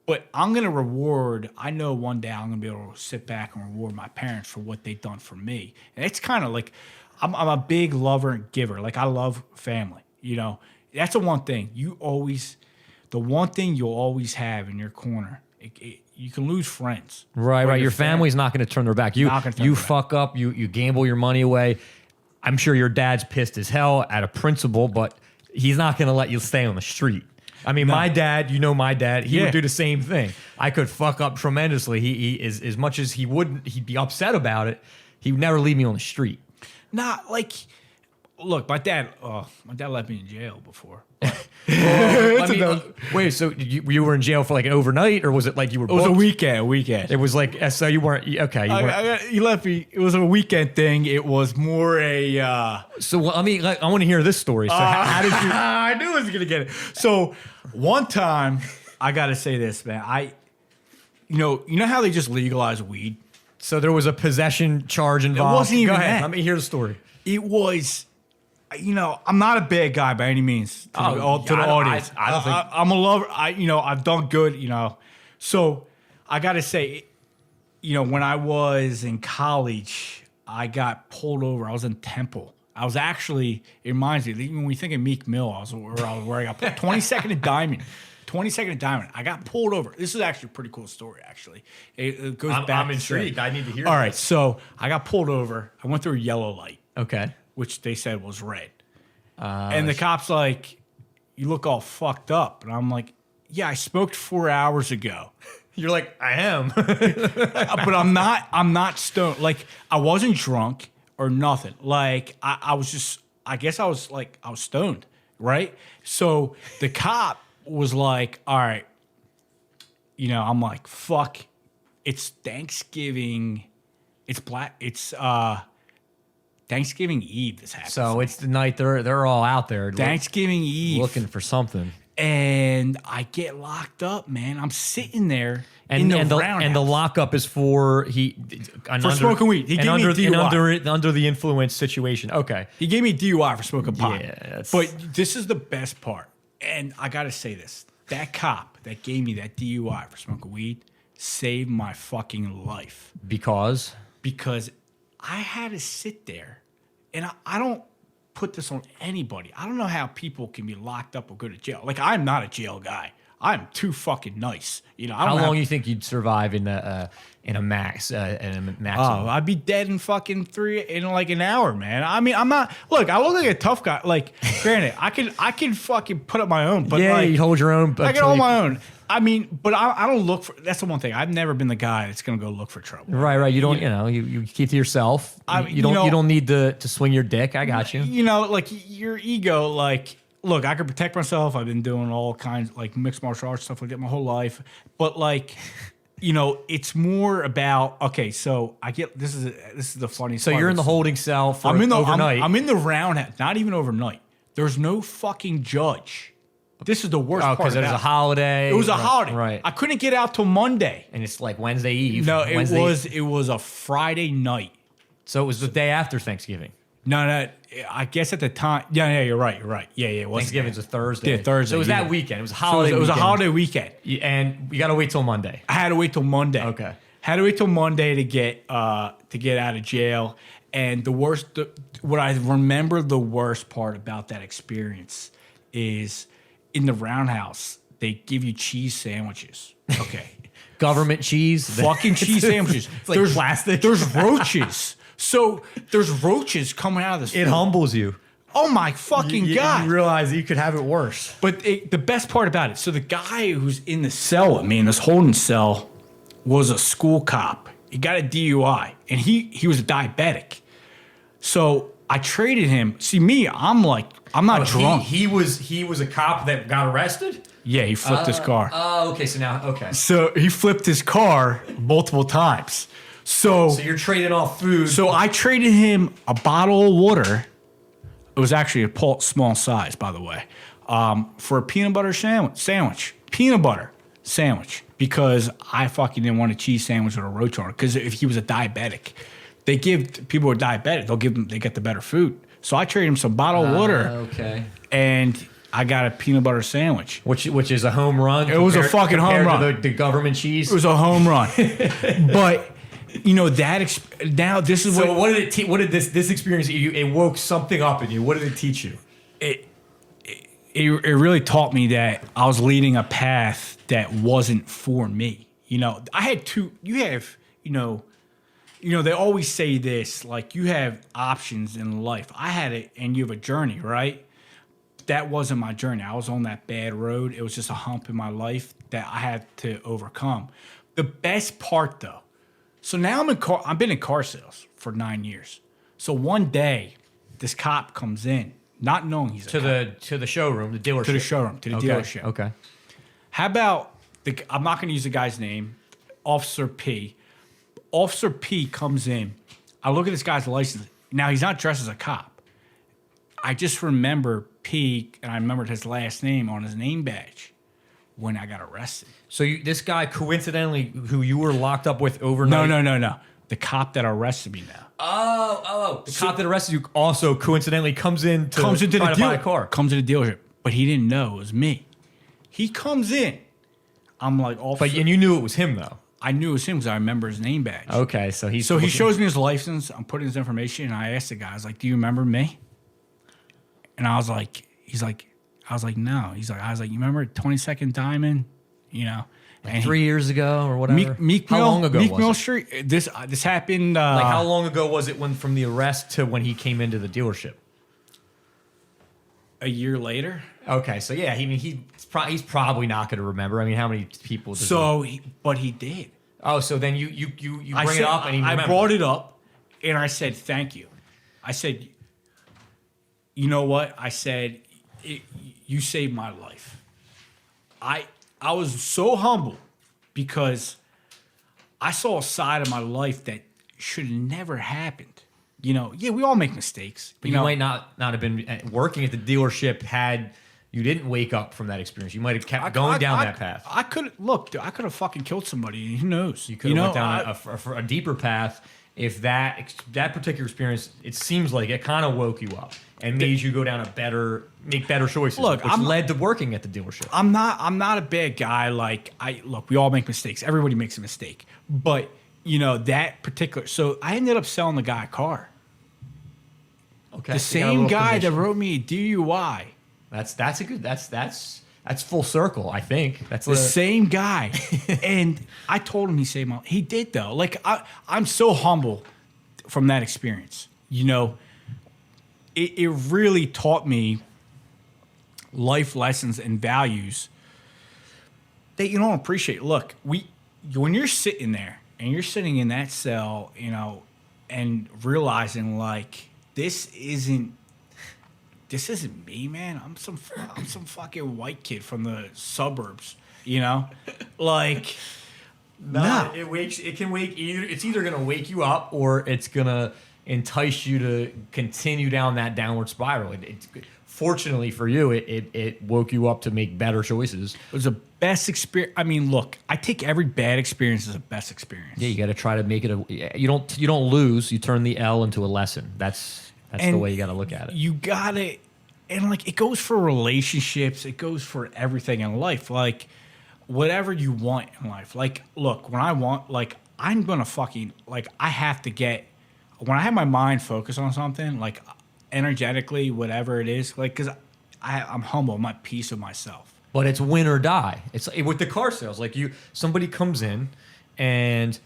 But I'm going to reward, I know one day I'm going to be able to sit back and reward my parents for what they've done for me. And it's kind of like, I'm a big lover and giver. Like, I love family, That's the one thing. The one thing you'll always have in your corner. You can lose friends. Right. Your family's not going to turn their back. You fuck up, you gamble your money away. I'm sure your dad's pissed as hell at a principal, but he's not going to let you stay on the street. I mean, my dad, my dad, he would do the same thing. I could fuck up tremendously. He is, as much as he'd be upset about it, he would never leave me on the street. Nah, like, look, my dad left me in jail before. Wait, so you were in jail for like an overnight, or was it like you were? It was a booked? weekend. It was like so you weren't okay. You weren't. He left me. It was a weekend thing. It was more a. So well, I mean, I want to hear this story. So how did you? I knew I was gonna get it. So one time, I gotta say this, man. You know how they just legalized weed. So there was a possession charge involved. wasn't even Go ahead. that. Let me hear the story. It was, I'm not a bad guy by any means to the audience. I don't think I'm a lover. I've done good. So I gotta say, when I was in college, I got pulled over. I was in Temple. I was actually. It reminds me when we think of Meek Mill. I was where I got pulled. 22nd and Diamond. 22nd and Diamond. I got pulled over. This is actually a pretty cool story. Actually, it goes back. I'm intrigued. I need to hear. All right, so I got pulled over. I went through a yellow light, Okay. which they said was red. And the cop's like, "You look all fucked up," and I'm like, "Yeah, I smoked 4 hours ago." You're like, I am. But I'm not stoned. Like, I wasn't drunk or nothing. Like, I was just, I guess I was stoned, right? So the cop was like, all right, I'm like, fuck, it's Thanksgiving. It's Thanksgiving Eve this happens. So it's the night they're all out there Thanksgiving Eve. looking for something. And I get locked up, man. I'm sitting there in the roundhouse. And the lockup is for smoking weed. He gave me a DUI. under the influence situation. Okay. He gave me a DUI for smoking pot. Yeah, that's- But this is the best part. And I got to say this. That cop that gave me that DUI for smoking weed saved my fucking life. Because I had to sit there. And I don't put this on anybody. I don't know how people can be locked up or go to jail. Like, I'm not a jail guy. I'm too fucking nice. how long you think you'd survive in a maximum? Oh, I'd be dead in fucking like an hour, man. I mean, I'm not. Look, I look like a tough guy. Like, granted, I can fucking put up my own. But yeah, like, you hold your own. I can hold my own. I mean, but I don't look for. That's the one thing. I've never been the guy that's gonna go look for trouble. Right. You don't. You keep to yourself. You don't need to swing your dick. I got you. Like your ego. Like, look, I can protect myself. I've been doing all kinds like mixed martial arts stuff like that my whole life. But like, it's more about okay. So I get this is the funny. So you're in the holding cell for overnight. I'm in the roundhouse. Not even overnight. There's no fucking judge. This is the worst part. Because it was a holiday. It was a holiday. Right. I couldn't get out till Monday. And it's like Wednesday Eve. No, Wednesday. it was a Friday night. So it was the day after Thanksgiving. No. I guess at the time. Yeah. You're right. Yeah. It was Thanksgiving's a Thursday. Yeah, Thursday. So it was that weekend. It was a holiday. It was a weekend. holiday weekend. And you got to wait till Monday. I had to wait till Monday. Okay. Had to wait till Monday to get out of jail. And what I remember the worst part about that experience is in the roundhouse they give you cheese sandwiches. Okay. Government cheese. Fucking cheese sandwiches. It's like plastic. There's roaches. So there's roaches coming out of this. It humbles you. Oh my fucking God. You realize that you could have it worse. But the best part about it, so the guy who's in the cell with me, in this holding cell, was a school cop. He got a DUI, and he was a diabetic. So I traded him. See, me, I'm not drunk. He was a cop that got arrested? Yeah, he flipped his car. Oh, okay. Okay. So he flipped his car multiple times. So you're trading off food. So I traded him a bottle of water. It was actually a small size, by the way, for a peanut butter sandwich. Peanut butter sandwich. Because I fucking didn't want a cheese sandwich with a roach on it. Because if he was a diabetic, they give people who are diabetic, they get the better food. So I traded him some bottled water. Okay. And I got a peanut butter sandwich. Which is a home run. It was a fucking home run. To the government cheese. It was a home run. But now this is so what did it what did this experience it woke something up in you? What did it teach you? It really taught me that I was leading a path that wasn't for me. I had they always say this, like, you have options in life. I had it, and you have a journey, right? That wasn't my journey. I was on that bad road. It was just a hump in my life that I had to overcome. The best part, though, so now I've been in car sales for 9 years. So one day, this cop comes in, not knowing he's a To cop, the showroom, the dealership. to the showroom, to the Okay. dealership. Okay. How about I'm not going to use the guy's name, Officer P. Officer P comes in. I look at this guy's license. Now, he's not dressed as a cop. I just remember P, and I remembered his last name on his name badge when I got arrested. So this guy coincidentally, who you were locked up with overnight. No. The cop that arrested me now. The cop that arrested you also coincidentally comes in to Comes into try the to buy deal. a car. Comes to the dealership, but he didn't know it was me. He comes in. I'm like, Officer. And you knew it was him though. I knew it was him because I remember his name badge. Okay, so he shows me his license. I'm putting his information, and I asked the guy, I was like, "Do you remember me?" And I was like, "No." I was like, "You remember 22nd Diamond?" You know, and 3 years ago or whatever. Meek How Mill, long ago Meek was Mill it? Street. This happened. Like how long ago was it from the arrest to when he came into the dealership? A year later. Okay, so yeah, he's probably not going to remember. I mean, how many people? But he did. Oh, so then you bring it up and he I remembers. brought it up, and I said, "Thank you." I said, "You know what?" I said, "You saved my life." I was so humble because I saw a side of my life that should have never happened. You know, yeah, we all make mistakes. But you might not have been working at the dealership had you didn't wake up from that experience. You might have kept going down that path. I could have fucking killed somebody. Who knows? You could have went down a deeper path if that particular experience. It seems like it kind of woke you up and made you go down make better choices. Look, which led to working at the dealership. I'm not a bad guy. We all make mistakes. Everybody makes a mistake. But you know that particular. So I ended up selling the guy a car. Okay, The so you got a same little guy that commission. wrote me a DUI. That's full circle. I think that's The same guy. And I told him he saved my life. He did though. Like I'm so humble from that experience. You know, it really taught me life lessons and values that you don't appreciate. Look, when you're sitting there and you're sitting in that cell, you know, and realizing like this isn't me, man. I'm some fucking white kid from the suburbs, you know? Like no. It can wake it's either gonna wake you up or it's gonna entice you to continue down that downward spiral. Fortunately for you, it woke you up to make better choices. It was the best experience. I mean, look, I take every bad experience as a best experience. Yeah, you got to try to make it you don't lose. You turn the L into a lesson. That's the way you got to look at it. You got to, and like it goes for relationships. It goes for everything in life. Like whatever you want in life. Like, look, when I want, like, I'm gonna fucking like I have to get when I have my mind focused on something, like energetically, whatever it is, like because I'm humble. I'm at peace with myself. But it's win or die. It's with the car sales. Like somebody comes in and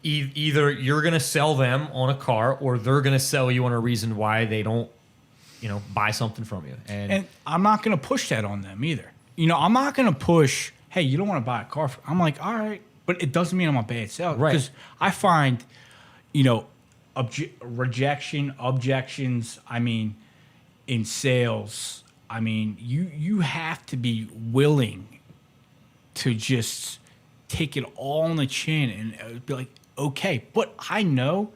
either you're going to sell them on a car or they're going to sell you on a reason why they don't, buy something from you. And I'm not going to push that on them either. I'm not going to push, hey, you don't want to buy a car. I'm like, all right, but it doesn't mean I'm a bad seller. Right. Because I find, rejection, objections, I mean, in sales, I mean, you have to be willing to just take it all on the chin and be like, okay. But I know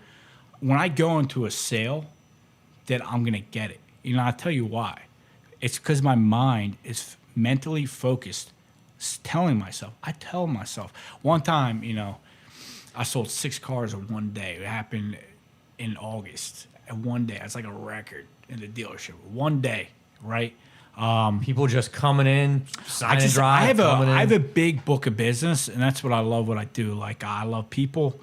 when I go into a sale that I'm going to get it. I'll tell you why. It's because my mind is mentally focused, I tell myself. One time, I sold 6 cars in one day. It happened in August. And one day, it's like a record in the dealership. One day, right? People just coming in, sign and drive. I have a big book of business, and that's what I love. What I do, like I love people,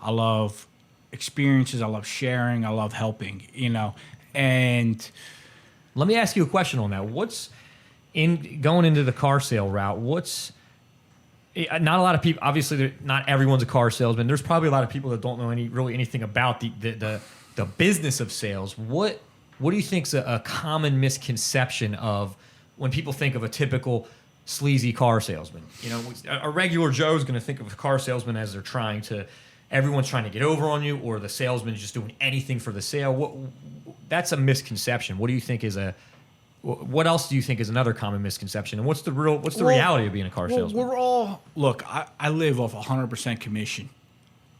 I love experiences, I love sharing, I love helping. And let me ask you a question on that. What's in going into the car sale route? Not a lot of people. Obviously, not everyone's a car salesman. There's probably a lot of people that don't know anything about the business of sales. What do you think's a common misconception of when people think of a typical sleazy car salesman? A regular Joe is going to think of a car salesman as they're trying to, everyone's trying to get over on you, or the salesman's just doing anything for the sale. That's a misconception. What do you think is what else do you think is another common misconception? And what's the reality of being a car salesman? We're all look. I live off 100% commission.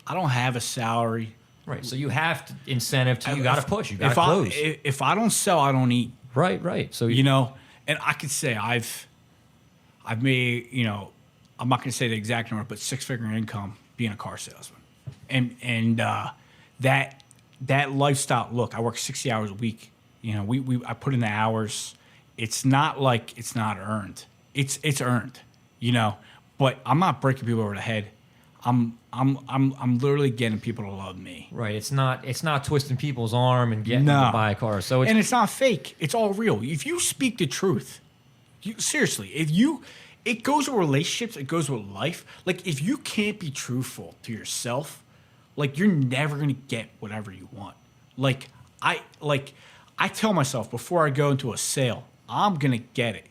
I don't have a salary. Right. So you have incentive to, you got to push, you got to close. If I don't sell, I don't eat. Right. So and I could say I've made, I'm not going to say the exact number, but 6-figure income being a car salesman, and that lifestyle. Look, I work 60 hours a week. I put in the hours. It's not like it's not earned. It's earned. But I'm not breaking people over the head. I'm literally getting people to love me. Right. It's not twisting people's arm and getting them to buy a car. So it's not fake. It's all real. If you speak the truth, seriously, it goes with relationships. It goes with life. Like if you can't be truthful to yourself, like you're never gonna get whatever you want. I tell myself before I go into a sale, I'm gonna get it.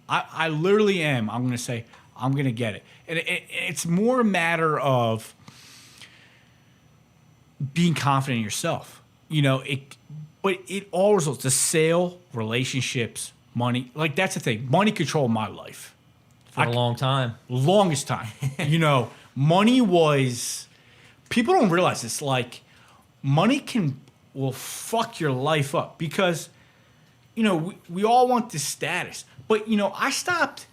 I literally am. I'm gonna say I'm gonna get it, and it's more a matter of being confident in yourself. But it all results. The sale, relationships, money. Like that's the thing. Money controlled my life for a long time. Longest time. Money was. People don't realize this. Like, money will fuck your life up because, we all want this status. But I stopped.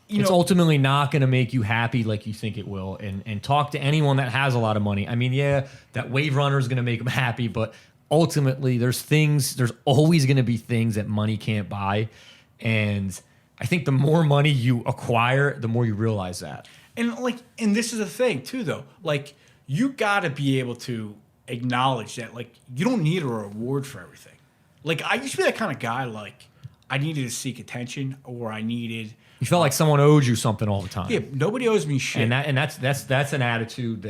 It's ultimately not going to make you happy like you think it will. And talk to anyone that has a lot of money. I mean, yeah, that wave runner is going to make them happy, but ultimately there's always going to be things that money can't buy. And I think the more money you acquire, the more you realize that. And this is the thing too, though. Like, you got to be able to acknowledge that, like, you don't need a reward for everything. Like, I used to be that kind of guy, like, I needed to seek attention or I needed... You felt like someone owed you something all the time. Yeah, nobody owes me shit. And that's an attitude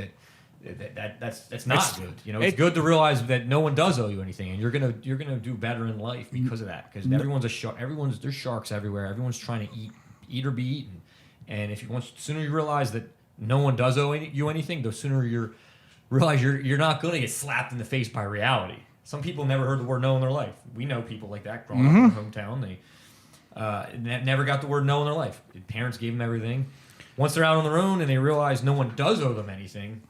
that's not good. It's good to realize that no one does owe you anything, and you're gonna do better in life because of that. Because everyone's a shark. There's sharks everywhere. Everyone's trying to eat or be eaten. And the sooner you realize that no one does owe you anything, the sooner you realize you're not going to get slapped in the face by reality. Some people never heard the word no in their life. We know people like that growing up in our hometown. They never got the word no in their life. Parents gave them everything. Once they're out on their own and they realize no one does owe them anything,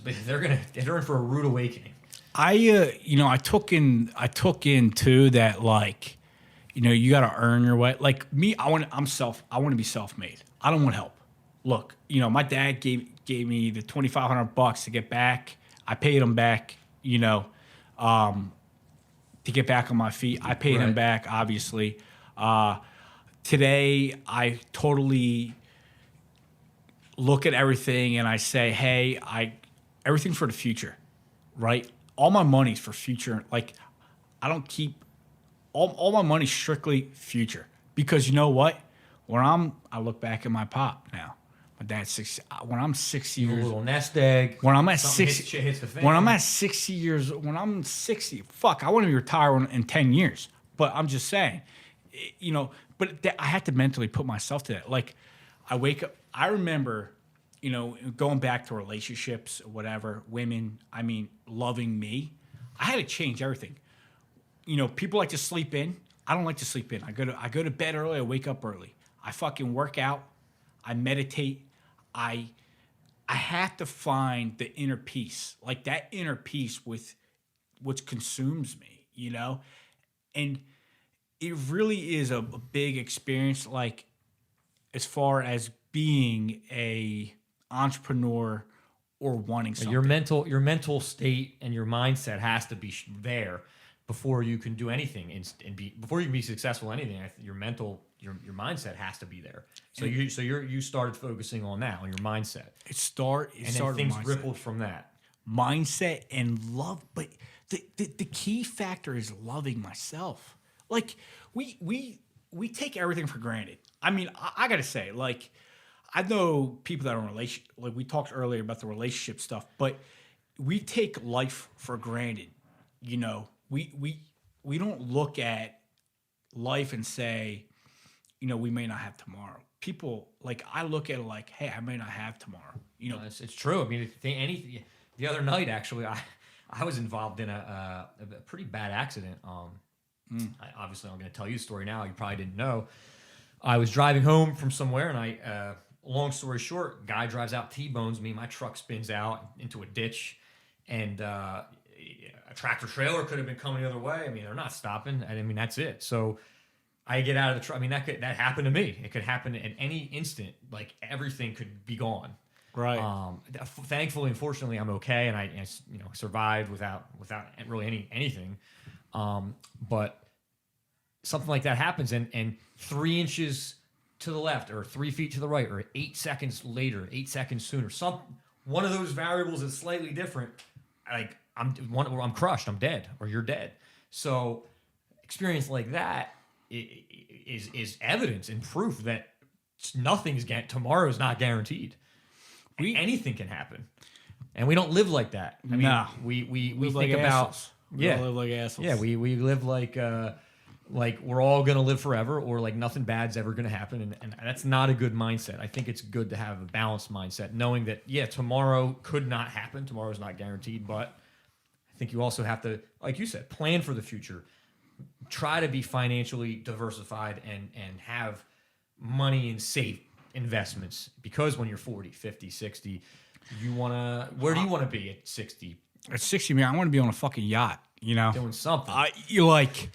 they're in for a rude awakening. I took in too that, like, you got to earn your way. Like me, I want to be self-made. I don't want help. Look, my dad gave me the $2,500 to get back. I paid him back, to get back on my feet. I paid him back, obviously. Today, I totally look at everything and I say, hey, everything for the future, right? All my money's for future. Like, I don't keep all my money strictly future, because you know what? I look back at my pop now. My dad's 60. When I'm 60 years, a little nest egg. When I'm at 60, shit hits the fan. When I'm at 60 years, when I'm 60, fuck, I want to be retired in 10 years. But I'm just saying, But I had to mentally put myself to that. Like, I wake up. I remember, going back to relationships, whatever, women. I mean, loving me. I had to change everything. People like to sleep in. I don't like to sleep in. I go to bed early. I wake up early. I fucking work out. I meditate. I have to find the inner peace, like that inner peace with what consumes me, and it really is a big experience. Like, as far as being a entrepreneur or wanting something, your mental state and your mindset has to be there before you can do anything before you can be successful in anything. Your mindset has to be there. So you started focusing on that, on your mindset. It started things mindset. Rippled from that. Mindset and love, but the key factor is loving myself. Like, we take everything for granted. I mean, I gotta say, like, I know people that are in relationship. Like, we talked earlier about the relationship stuff, but we take life for granted. We don't look at life and say, we may not have tomorrow. People, like, I look at it like, hey, I may not have tomorrow. It's true. I mean, the other night, actually, I was involved in a pretty bad accident. Obviously, I'm going to tell you the story now. You probably didn't know. I was driving home from somewhere, and long story short, guy drives out, T-bones me. My truck spins out into a ditch, and a tractor trailer could have been coming the other way. I mean, they're not stopping. I mean, that's it. So I get out of the truck. I mean, that happened to me. It could happen at any instant. Like, everything could be gone. Right. Thankfully, unfortunately, I'm okay, and I survived without really anything. But something like that happens, and 3 inches to the left, or 3 feet to the right, or 8 seconds later, 8 seconds sooner, one of those variables is slightly different. Like, I'm crushed, I'm dead, or you're dead. So, experience like that is evidence and proof that tomorrow is not guaranteed. Anything can happen, and we don't live like that. I mean, we think like about assholes. We don't live like assholes. Yeah, we live like we're all gonna live forever, or like nothing bad's ever gonna happen, and that's not a good mindset. I think it's good to have a balanced mindset, knowing that tomorrow could not happen. Tomorrow's not guaranteed, but I think you also have to, like you said, plan for the future. Try to be financially diversified and have money in safe investments, because when you're 40, 50, 60, where do you want to be at 60? At 60, man, I want to be on a fucking yacht, Doing something. You like,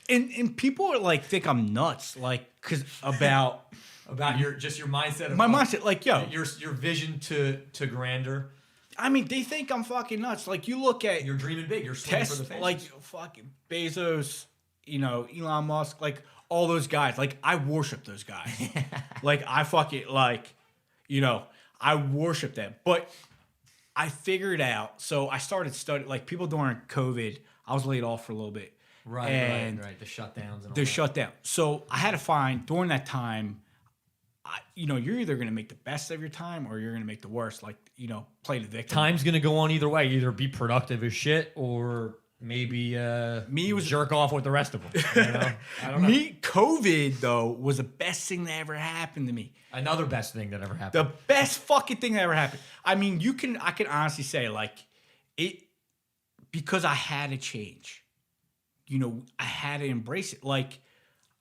and people are like, think I'm nuts, like, because about your mindset. My mindset, like, yo, your vision to grandeur. I mean, they think I'm fucking nuts. Like, you look at, You're dreaming big. You're swinging for the fences. like fucking Bezos, Elon Musk, like all those guys. Like, I worship those guys. Like, I fucking I worship them. But I figured out. So I started studying. Like, people during COVID, I was laid off for a little bit. Right. The shutdowns and all the that. shutdown. So I had to find during that time. You're either going to make the best of your time, or you're going to make the worst. Like, play the victim. Time's going to go on either way. Either be productive as shit, or maybe jerk off with the rest of them. I don't know. COVID though was the best thing that ever happened to me. Another best thing that ever happened. The best fucking thing that ever happened. I mean, I can honestly say, like, it, because I had to change. I had to embrace it. Like,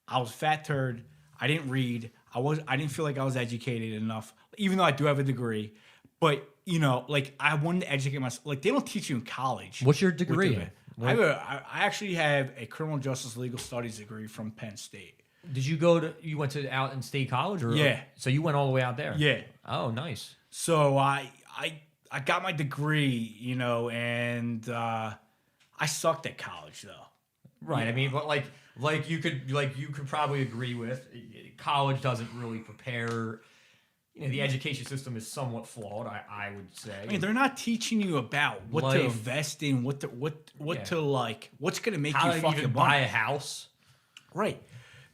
I was a fat turd. I didn't read. I didn't feel like I was educated enough, even though I do have a degree. But, like, I wanted to educate myself. Like, they don't teach you in college. What's your degree in? I actually have a criminal justice legal studies degree from Penn State. Did you went to out in state college? Yeah. So you went all the way out there? Yeah. Oh, nice. So I got my degree, and I sucked at college though. Right. Yeah. I mean, but like you could probably agree with, college doesn't really prepare. The education system is somewhat flawed, I would say. I mean, they're not teaching you about what to invest in, what to like, what's going to make how you to fucking even buy a house. Right.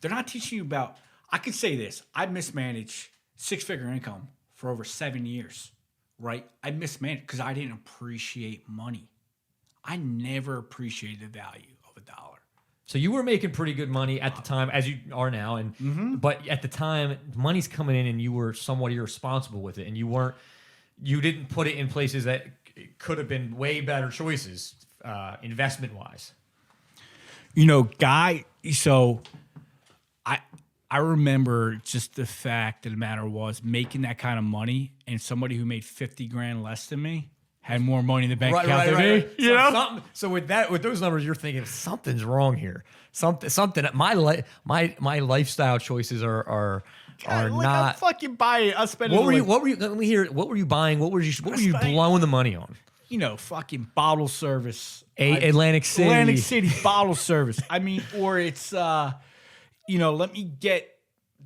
They're not teaching you about. I could say this: I mismanaged 6-figure income for over 7 years. Right. I mismanaged because I didn't appreciate money. I never appreciated the value of a dollar. So you were making pretty good money at the time, as you are now, and but at the time, money's coming in, and you were somewhat irresponsible with it, and you didn't put it in places that could have been way better choices, investment wise. So I remember just the fact of the matter was making that kind of money, and somebody who made 50 grand less than me had more money in the bank account than me. So with those numbers, you're thinking something's wrong here. Something. My lifestyle choices are not. I'll fucking buy it. I'll spend. What were you? Let me hear. What were you buying? What were you blowing the money on? Fucking bottle service. Atlantic City. Atlantic City bottle service. I mean, or it's let me get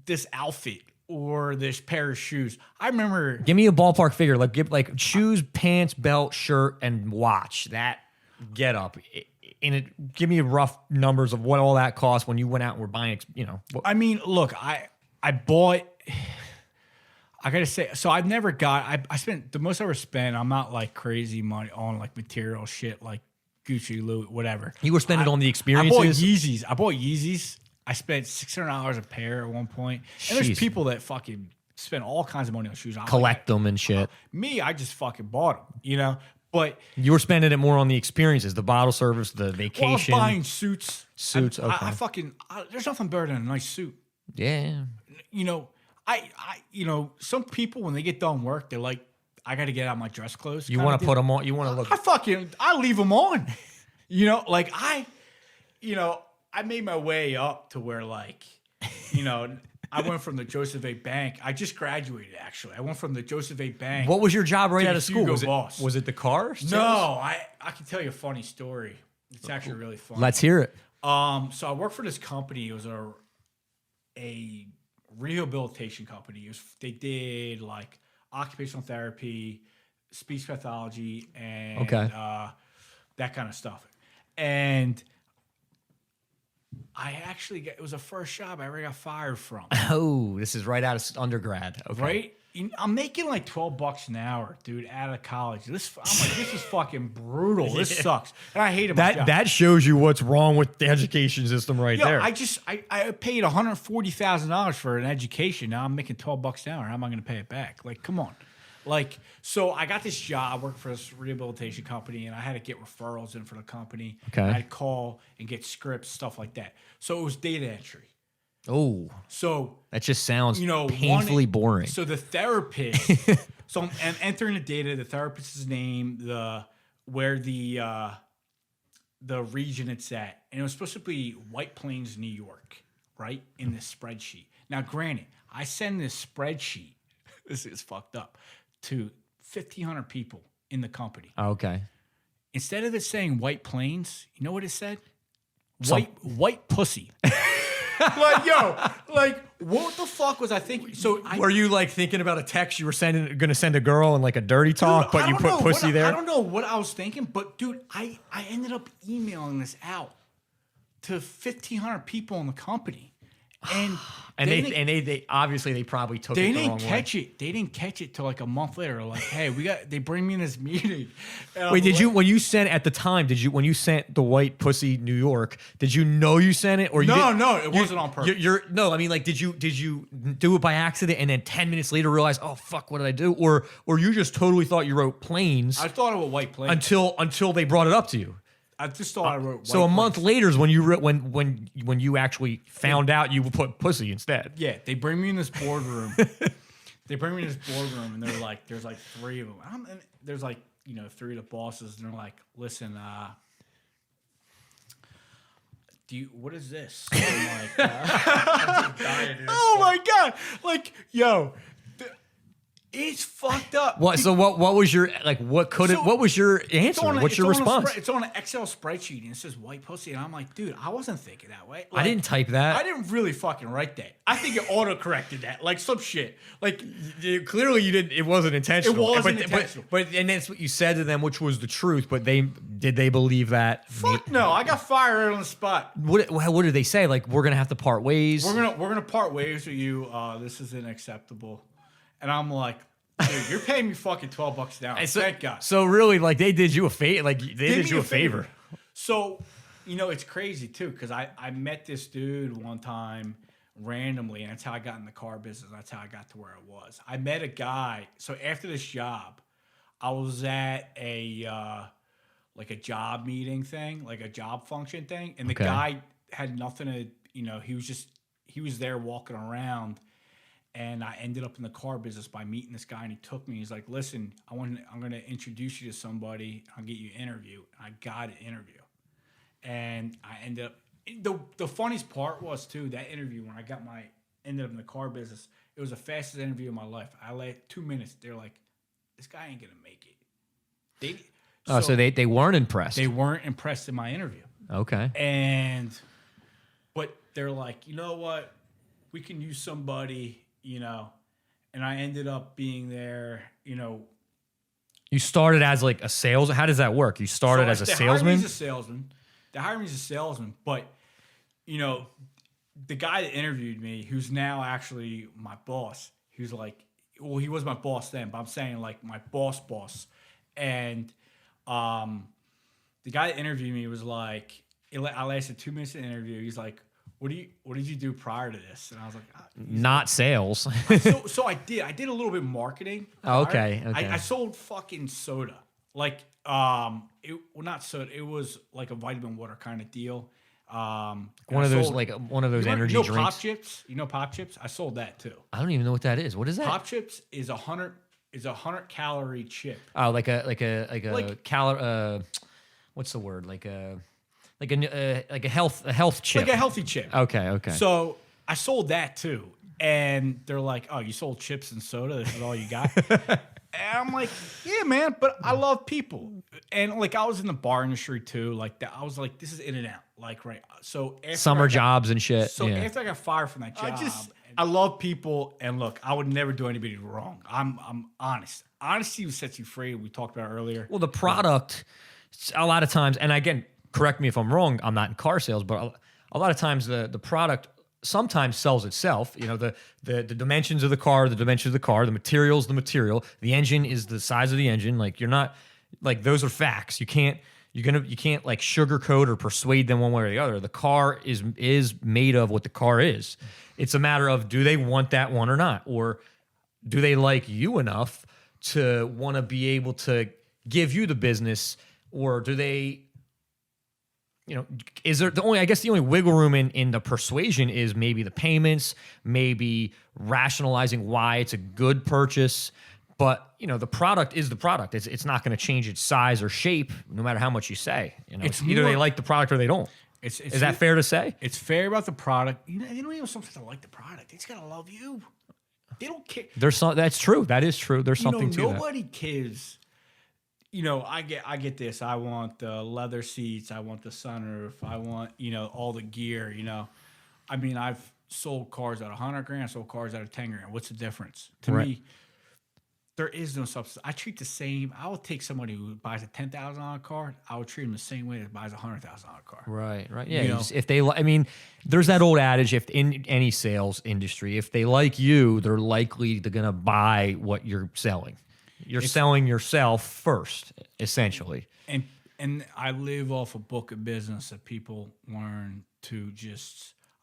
this outfit or this pair of shoes. I remember. Give me a ballpark figure. Like shoes, pants, belt, shirt, and watch. That get up. Give me rough numbers of what all that cost when you went out and were buying. I mean, look, I bought. I gotta say, so I've never got. I spent the most I ever spent. I'm not like crazy money on like material shit like Gucci, Louis, whatever. You were spending on the experiences. I bought Yeezys. I spent $600 a pair at one point. And there's Jeez. people that fucking spend all kinds of money on shoes. I'm Collect them and shit. me, I just fucking bought them, you know? But You were spending it more on the experiences, the bottle service, the well, I was vacation. buying suits. Suits, okay. I fucking, there's nothing better than a nice suit. Yeah. You know, some people, when they get done work, they're like, I got to get out my dress clothes. You want to put them on. You want to look. I leave them on. You know, like I made my way up to where, like, you know, I went from the Joseph A. Bank. I just graduated, actually. I went from the Joseph A. Bank. What was your job right to out the of school? Hugo Boss. Was it the car? No, I can tell you a funny story. It's actually really funny. Let's hear it. So I worked for this company. It was a rehabilitation company. They did like occupational therapy, speech pathology, and that kind of stuff. And it was the first job I ever got fired from. Oh, this is right out of undergrad. Okay. Right? I'm making like $12 an hour, dude, out of college. I'm like, this is fucking brutal. This sucks. And I hated my job. That shows you what's wrong with the education system right there. I paid $140,000 for an education. Now I'm making $12 an hour. How am I going to pay it back? Like, come on. Like, so I got this job working for this rehabilitation company, and I had to get referrals in for the company. Okay. I had to call and get scripts, stuff like that. So it was data entry. Oh, So that just sounds painfully painfully boring. So the therapist, so I'm entering the data, the therapist's name, where the region it's at, and it was supposed to be White Plains, New York, right, in this spreadsheet. Now, granted, I send this spreadsheet. This is fucked up. To 1,500 people in the company. Okay. Instead of it saying White Plains, you know what it said? White pussy. Like, what the fuck was I thinking? So Were you like thinking about a text you were going to send a girl and like a dirty talk, but you put pussy there? I don't know what I was thinking, but dude, I ended up emailing this out to 1,500 people in the company. And they obviously they probably took it the wrong way. They didn't catch it till like a month later. Like, hey, they bring me in this meeting. Wait, when you sent at the time, when you sent the White Pussy New York, did you know you sent it or you didn't? No, it wasn't on purpose. No, I mean, like, did you do it by accident and then 10 minutes later realize, oh fuck, what did I do? Or you just totally thought you wrote Plains I thought it was White Plains until they brought it up to you. I just thought I wrote. So a month later is when you when you actually found out you put pussy instead. Yeah, they bring me in this boardroom. And they're like, there's like three of them. And there's like, three of the bosses, and they're like, listen, what is this? And I'm like, I'm just dying, dude. Oh my god! Like, yo. It's fucked up. What? So what was your what was your answer? What's your response? It's on an Excel spreadsheet and it says White Pussy, and I'm like, dude, I wasn't thinking that way. Like, I didn't type that. I didn't really fucking write that. I think it auto corrected that, like some shit. Like clearly you didn't. It wasn't intentional. It wasn't intentional. But and that's what you said to them, which was the truth. But did they believe that? Fuck no! I got fired on the spot. What did they say? Like, we're gonna have to part ways. We're gonna part ways with you. This is unacceptable. And I'm like, dude, you're paying me fucking $12 an hour. Thank God. So really, like, they did you a favor. Like, they did you a favor. So, it's crazy too, because I met this dude one time randomly, and that's how I got in the car business. That's how I got to where I was. I met a guy. So after this job, I was at a job meeting thing, like a job function thing, and the guy had nothing to, he was there walking around. And I ended up in the car business by meeting this guy, and he took me. He's like, listen, I'm going to introduce you to somebody. I'll get you an interview. I got an interview. And I ended up, the funniest part was, too, that interview, when I ended up in the car business, it was the fastest interview of my life. I let 2 minutes. They're like, this guy ain't going to make it. So they weren't impressed. They weren't impressed in my interview. Okay. But they're like, you know what? We can use somebody... and I ended up being there, You started as like a sales. How does that work? You started as a salesman? They hired me as a salesman, but, the guy that interviewed me, who's now actually my boss, he was like, well, he was my boss then, but I'm saying like my boss. And the guy that interviewed me was like, I lasted 2 minutes in the interview. He's like, what did you do prior to this? And I was like, Not sales. so I did a little bit of marketing. Oh, prior. okay. I sold fucking soda. Like, not soda. It was like a vitamin water kind of deal. One of those energy drinks. Pop chips. You know Pop Chips? I sold that too. I don't even know what that is. What is that? Pop Chips is a 100 calorie chip. Oh, like a calorie. What's the word? Like a health chip. Like a healthy chip. Okay. So I sold that too, and they're like, "Oh, you sold chips and soda. This is all you got." And I'm like, "Yeah, man, but I love people." And like I was in the bar industry too. Like that, I was like, "This is in and out." Like right. So after Summer jobs and shit. So after I got fired from that job, I love people, and look, I would never do anybody wrong. I'm honest. Honesty sets you free. We talked about earlier. Well, the product, a lot of times, and again, correct me if I'm wrong. I'm not in car sales, but a lot of times the product sometimes sells itself. You know, the dimensions of the car, the materials, the material. The engine is the size of the engine. Like you're not like those are facts. You can't like sugarcoat or persuade them one way or the other. The car is made of what the car is. It's a matter of do they want that one or not, or do they like you enough to want to be able to give you the business, or do they? You know, is there the only wiggle room in the persuasion is maybe the payments, maybe rationalizing why it's a good purchase. But you know, the product is the product. It's not going to change its size or shape no matter how much you say. You know, it's either they like the product or they don't. Is that fair to say? It's fair about the product. You know, they don't even sometimes like the product. They just gotta love you. They don't care. That's true. That is true. There's something to that. Nobody cares. You know, I get this. I want the leather seats. I want the sunroof. I want, all the gear, I mean, I've sold cars at $100,000. I sold cars at $10,000. What's the difference? To me, there is no substance. I treat the same. I will take somebody who buys a $10,000 car. I would treat them the same way that buys a $100,000 car. Right. Yeah. If they, there's that old adage: if in any sales industry, if they like you, they're likely to gonna buy what you're selling. You're selling yourself first, essentially. And I live off a book of business that people learn to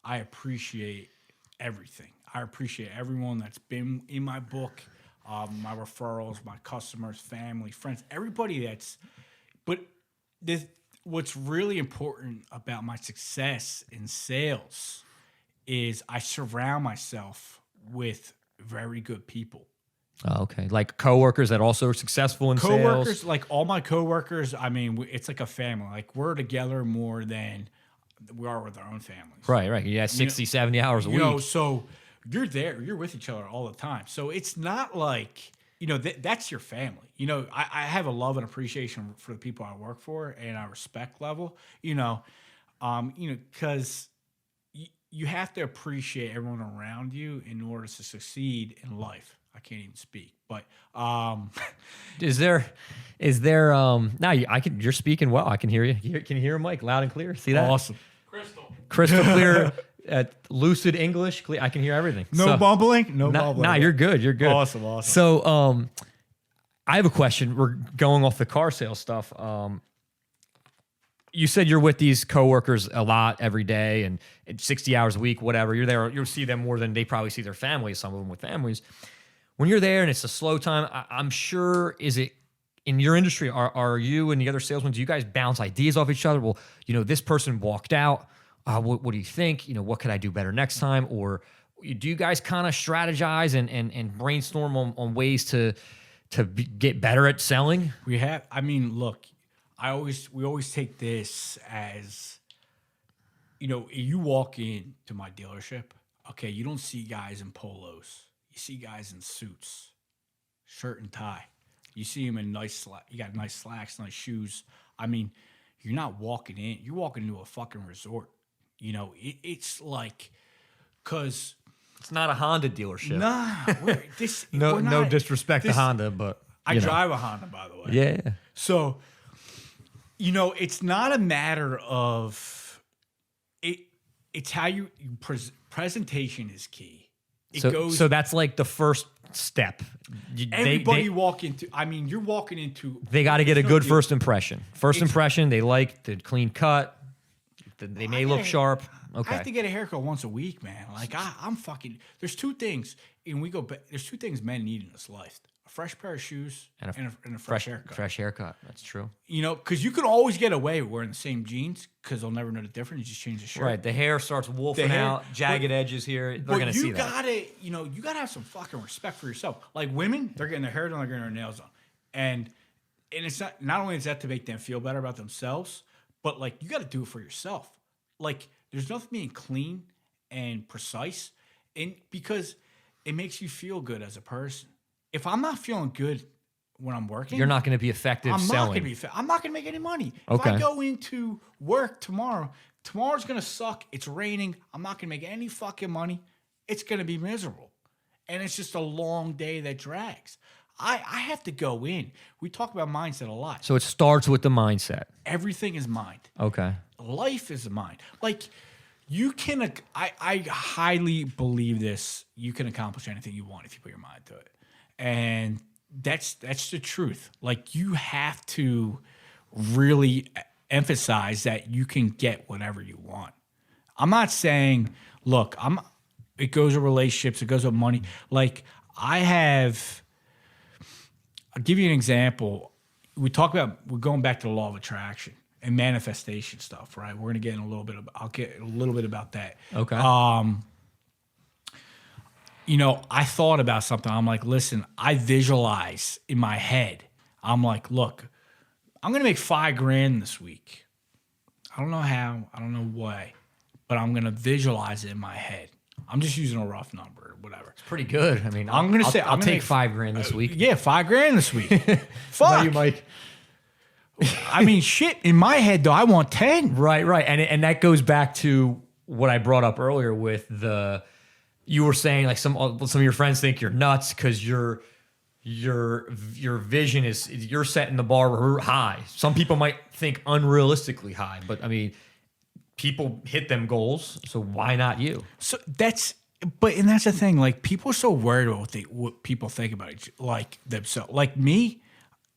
I appreciate everything. I appreciate everyone that's been in my book, my referrals, my customers, family, friends, everybody what's really important about my success in sales is I surround myself with very good people. Oh, okay. Like coworkers that also are successful in sales? Like all my coworkers, I mean, it's like a family. Like we're together more than we are with our own families. Right. Yeah, 60, 70 hours a week. So you're there. You're with each other all the time. So it's not like, that's your family. I have a love and appreciation for the people I work for and I respect level, because you have to appreciate everyone around you in order to succeed in life. I can't even speak, but is there now you're speaking well. I can hear you. Can you hear Mike loud and clear? See that? Awesome. Crystal clear, lucid English. I can hear everything. No bumbling. No bumbling. Nah, you're good. You're good. Awesome. So I have a question. We're going off the car sales stuff. You said you're with these coworkers a lot every day and 60 hours a week, whatever. You're there. You'll see them more than they probably see their families. Some of them with families. When you're there and it's a slow time, I'm sure, is it in your industry, are you and the other salesmen, do you guys bounce ideas off each other? Well, this person walked out. What do you think? What could I do better next time? Or do you guys kind of strategize and brainstorm on ways to get better at selling? We have. I mean, look, we always take this as, you walk into my dealership, okay, you don't see guys in polos. You see guys in suits, shirt and tie. You see them in you got nice slacks, nice shoes. I mean, you're not walking in. You're walking into a fucking resort. It's like, because it's not a Honda dealership. Nah, no disrespect to Honda, but I drive a Honda, by the way. Yeah. So, it's not a matter of it. It's how presentation is key. So that's like the first step. Everybody you walk into. I mean, you're walking into. They got to get a good first impression. First impression, they like the clean cut, They may look sharp. Okay. I have to get a haircut once a week, man. Like I'm fucking. There's two things, and we go. There's two things men need in this life: a fresh pair of shoes and a fresh haircut. Fresh haircut. That's true. You know, because you can always get away with wearing the same jeans because they'll never know the difference. You just change the shirt. Right. The hair starts wolfing out, jagged edges here. They're gonna see that. You gotta have some fucking respect for yourself. Like women, they're getting their hair done, they're getting their nails done, and it's not only is that to make them feel better about themselves, but like you got to do it for yourself. Like there's nothing being clean and precise, and because it makes you feel good as a person. If I'm not feeling good when I'm working, You're not going to be effective selling. I'm not gonna make any money. Okay. If I go into work tomorrow's gonna suck. It's raining. I'm not gonna make any fucking money. It's gonna be miserable, and it's just a long day that drags. I have to go in. We talk about mindset a lot. So it starts with the mindset. Everything is mind. Okay. Life is a mind. Like you can. I highly believe this. You can accomplish anything you want if you put your mind to it, and that's the truth. Like you have to really emphasize that you can get whatever you want. I'm not saying, look, it goes with relationships, it goes with money. Like I'll give you an example. We're going back to the law of attraction and manifestation stuff, right? We're gonna get in a little bit I'll get a little bit about that. Okay. I thought about something. I'm like, listen, I visualize in my head. I'm like, look, I'm going to make $5,000 this week. I don't know how, I don't know why, but I'm going to visualize it in my head. I'm just using a rough number, whatever. It's pretty good. I mean, I'm going to say, I'll take $5,000 this week. Yeah, $5,000 this week. Fuck. You, Mike. I mean, shit, in my head though, I want 10. Right. And that goes back to what I brought up earlier with you were saying like some of your friends think you're nuts because your vision is you're setting the bar high. Some people might think unrealistically high, but I mean, people hit them goals, so why not you? So that's the thing. Like people are so worried about what people think about it, like themselves. Like me,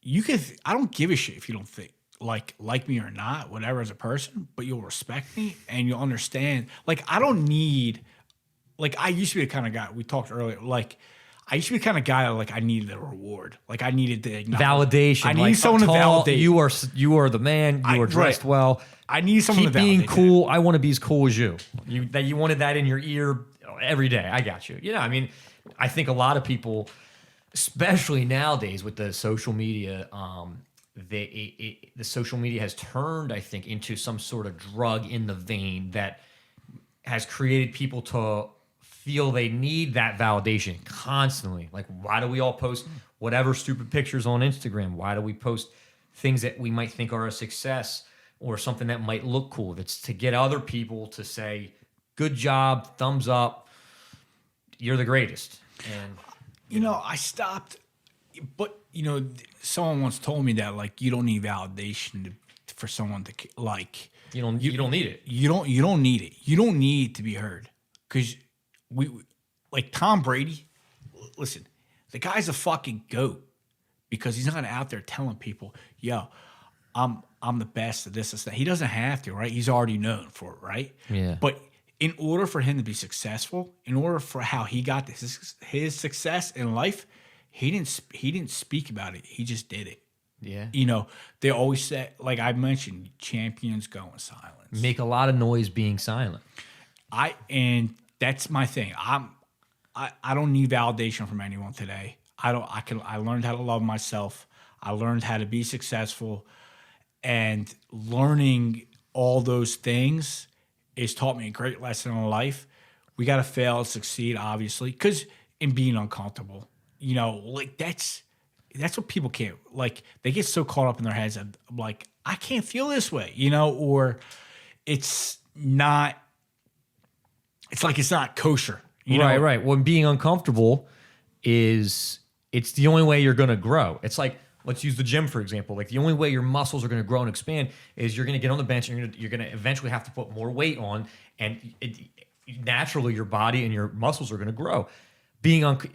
I don't give a shit if you don't think like me or not, whatever as a person, but you'll respect me and you'll understand. Like I don't need. Like I used to be the kind of guy we talked earlier. Like I used to be the kind of guy like I needed a reward. Like I needed the validation. I need someone to validate. You are the man. You are dressed well. I need someone Keep to validate. Being cool. I want to be as cool as you. You wanted that in your ear every day. I got you. I mean, I think a lot of people, especially nowadays with the social media, the social media has turned, I think, into some sort of drug in the vein that has created people to feel they need that validation constantly. Like, why do we all post whatever stupid pictures on Instagram? Why do we post things that we might think are a success or something that might look cool? That's to get other people to say, good job, thumbs up, you're the greatest. And I stopped, but someone once told me that like you don't need validation for someone to like. You don't need it. You don't need it. You don't need to be heard because we like Tom Brady. Listen, the guy's a fucking goat because he's not out there telling people, "Yo, I'm the best at this and that." He doesn't have to, right? He's already known for it, right? Yeah. But in order for him to be successful, in order for how he got his success in life, he didn't speak about it. He just did it. Yeah. They always say, like I mentioned, champions go in silence. Make a lot of noise being silent. And that's my thing. I don't need validation from anyone today. I learned how to love myself. I learned how to be successful, and learning all those things has taught me a great lesson in life. We got to fail to succeed, obviously, because in being uncomfortable, like that's what people can't, like, they get so caught up in their heads of like, I can't feel this way, or it's not kosher. Right. When being uncomfortable it's the only way you're going to grow. It's like, let's use the gym, for example. Like the only way your muscles are going to grow and expand is you're going to get on the bench and you're going to eventually have to put more weight on, and naturally your body and your muscles are going to grow.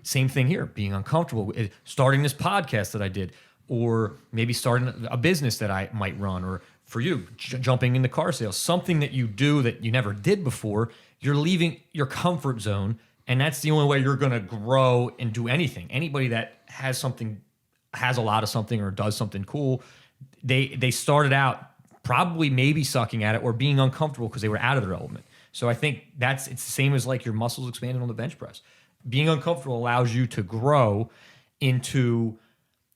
Same thing here, being uncomfortable, starting this podcast that I did, or maybe starting a business that I might run, or for you, jumping into car sales, something that you do that you never did before, you're leaving your comfort zone. And that's the only way you're going to grow and do anything. Anybody that has a lot of something or does something cool, they started out probably maybe sucking at it or being uncomfortable because they were out of their element. So I think it's the same as like your muscles expanding on the bench press. Being uncomfortable allows you to grow into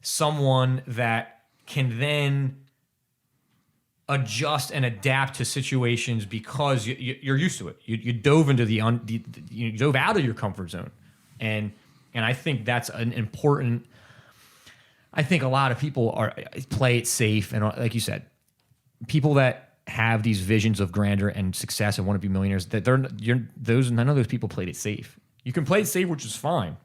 someone that can then adjust and adapt to situations because you're used to it. You dove into you dove out of your comfort zone, and I think that's an important. I think a lot of people play it safe, and like you said, people that have these visions of grandeur and success and want to be millionaires, that none of those people played it safe. You can play it safe, which is fine.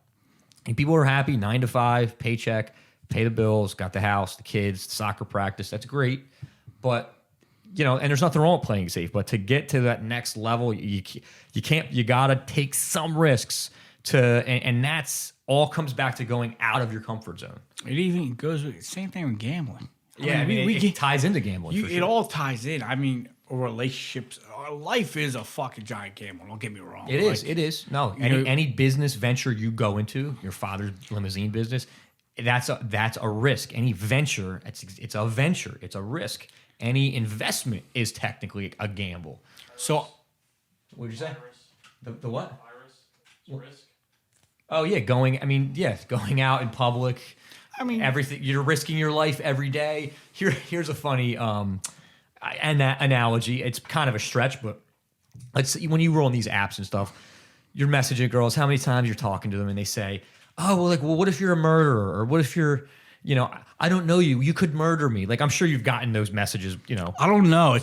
And people are happy, 9 to 5, paycheck, pay the bills, got the house, the kids, soccer practice. That's great. But, and there's nothing wrong with playing safe. But to get to that next level, you got to take some risks and that's all comes back to going out of your comfort zone. It even goes with same thing with gambling. Yeah, it ties into gambling. It all ties in. I mean, relationships, life is a fucking giant gamble. Don't get me wrong. It is. No, any business venture you go into, your father's limousine business, that's a risk. Any venture, it's a venture. It's a risk. Any investment is technically a gamble. So, what did you say? The what? Virus. It's risk. Oh yeah, going out in public. I mean, everything, you're risking your life every day. Here's a funny analogy. It's kind of a stretch, but let's see, when you roll on these apps and stuff, you're messaging girls. How many times you're talking to them and they say, "Oh, well, what if you're a murderer? Or what if you're, I don't know you. You could murder me." Like, I'm sure you've gotten those messages. I don't know.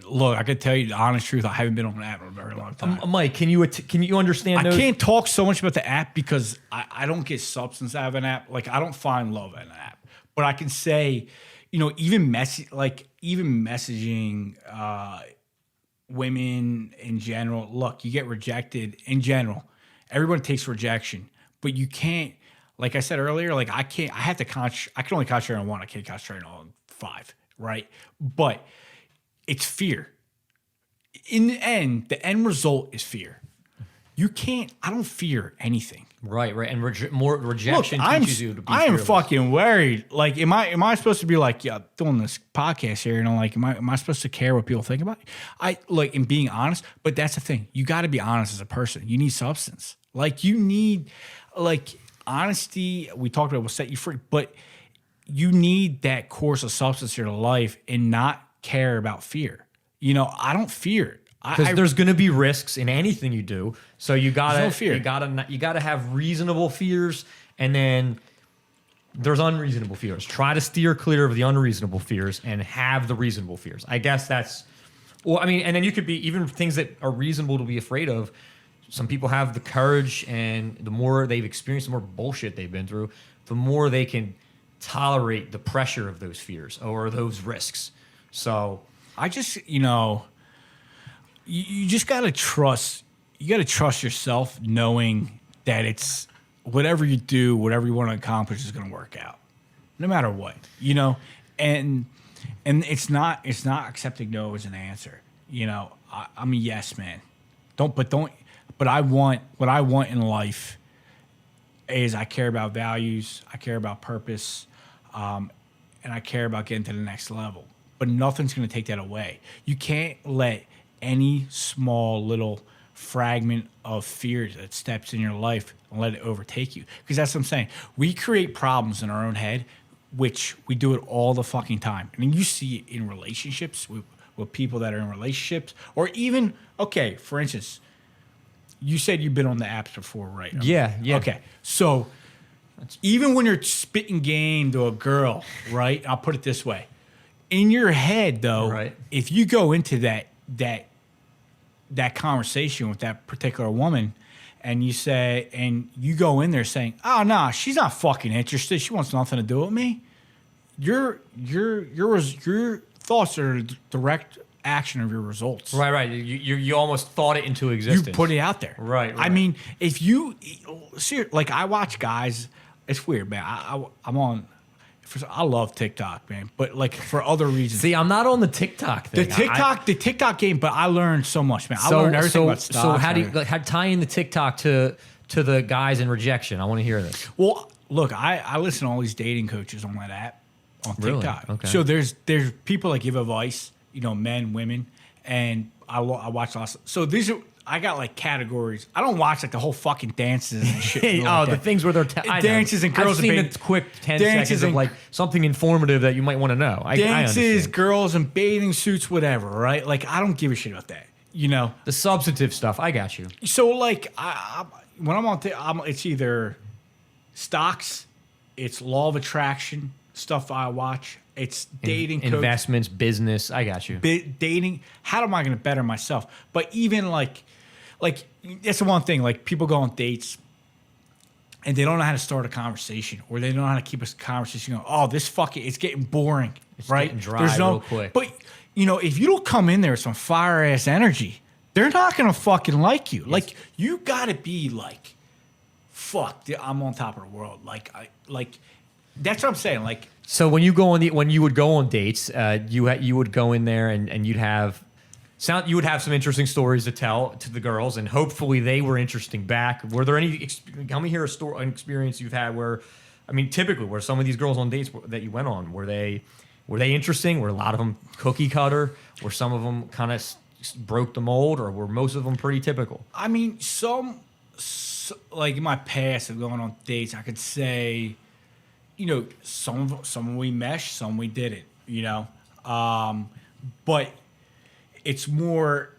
Look, I can tell you the honest truth. I haven't been on an app in a very long time. Mike, can you understand those? I can't talk so much about the app because I don't get substance out of an app. Like, I don't find love in an app. But I can say, even messaging women in general. Look, you get rejected in general. Everyone takes rejection, but you can't. Like I said earlier, like I can only concentrate on one. I can't concentrate on 5, right? But it's fear. In the end result is fear. I don't fear anything. Right. And more rejection teaches you to be I am fearless. fucking worried. Like, am I supposed to be like, yeah, doing this podcast here, and I'm like, am I supposed to care what people think about me? In being honest, but that's the thing. You got to be honest as a person. You need substance. Like, you need, honesty, we talked about will set you free, but you need that course of substance in your life and not care about fear. I don't fear it. Because there's going to be risks in anything you do, so you gotta no fear. you gotta have reasonable fears, and then there's unreasonable fears. Try to steer clear of the unreasonable fears and have the reasonable fears. I guess that's, and then you could be even things that are reasonable to be afraid of. Some people have the courage, and the more they've experienced, the more bullshit they've been through, the more they can tolerate the pressure of those fears or those risks. So I just, you just got to trust. You got to trust yourself, knowing that it's whatever you do, whatever you want to accomplish is going to work out, no matter what. And it's not accepting no as an answer. I'm a yes man. But I want what I want in life is I care about values, I care about purpose, and I care about getting to the next level. But nothing's going to take that away. You can't let any small little fragment of fear that steps in your life and let it overtake you. Because that's what I'm saying. We create problems in our own head, which we do it all the fucking time. I mean, you see it in relationships with people that are in relationships, or even, okay, for instance, you said you've been on the apps before, right? Yeah. Okay, so even when you're spitting game to a girl, right? I'll put it this way. In your head, though, right, if you go into that conversation with that particular woman, and you go in there saying, "Oh no, she's not fucking interested. She wants nothing to do with me." Your thoughts are a direct action of your results. Right. You almost thought it into existence. You put it out there. Right. I mean, if you see, like, I watch guys. It's weird, man. I'm on I love TikTok, man, but like for other reasons. See, I'm not on the TikTok thing. The TikTok game, but I learned so much, man. I learned everything about stocks. So how do you how tie in the TikTok to the guys in rejection? I want to hear this. Well, look, I listen to all these dating coaches on that app on Really? TikTok. Okay. So there's people that give advice, men, women, and I watch lots. So these are. I got like categories. I don't watch like the whole fucking dances and shit. The things where they're dances and girls. I've seen the quick 10 seconds of like something informative that you might want to know. Dances, girls in bathing suits, whatever. Right? Like I don't give a shit about that. The substantive stuff. I got you. So like when I'm on, it's either stocks, it's law of attraction stuff I watch. It's dating, investments, business. I got you. Dating. How am I going to better myself? But even like that's the one thing. Like people go on dates and they don't know how to start a conversation, or they don't know how to keep a conversation going. Oh, it's getting boring, right? Getting dry real quick. But if you don't come in there with some fire ass energy, they're not going to fucking like you. Yes. Like you got to be like, fuck, I'm on top of the world. That's what I'm saying. Like. So when you would go on dates, you would go in there and you would have some interesting stories to tell to the girls, and hopefully they were interesting back. Were there any? Tell me here an experience you've had where, typically were some of these girls on dates that you went on, were they interesting? Were a lot of them cookie cutter? Were some of them kind of broke the mold, or were most of them pretty typical? Like in my past of going on dates, I could say. Some we meshed, some we didn't, but it's more,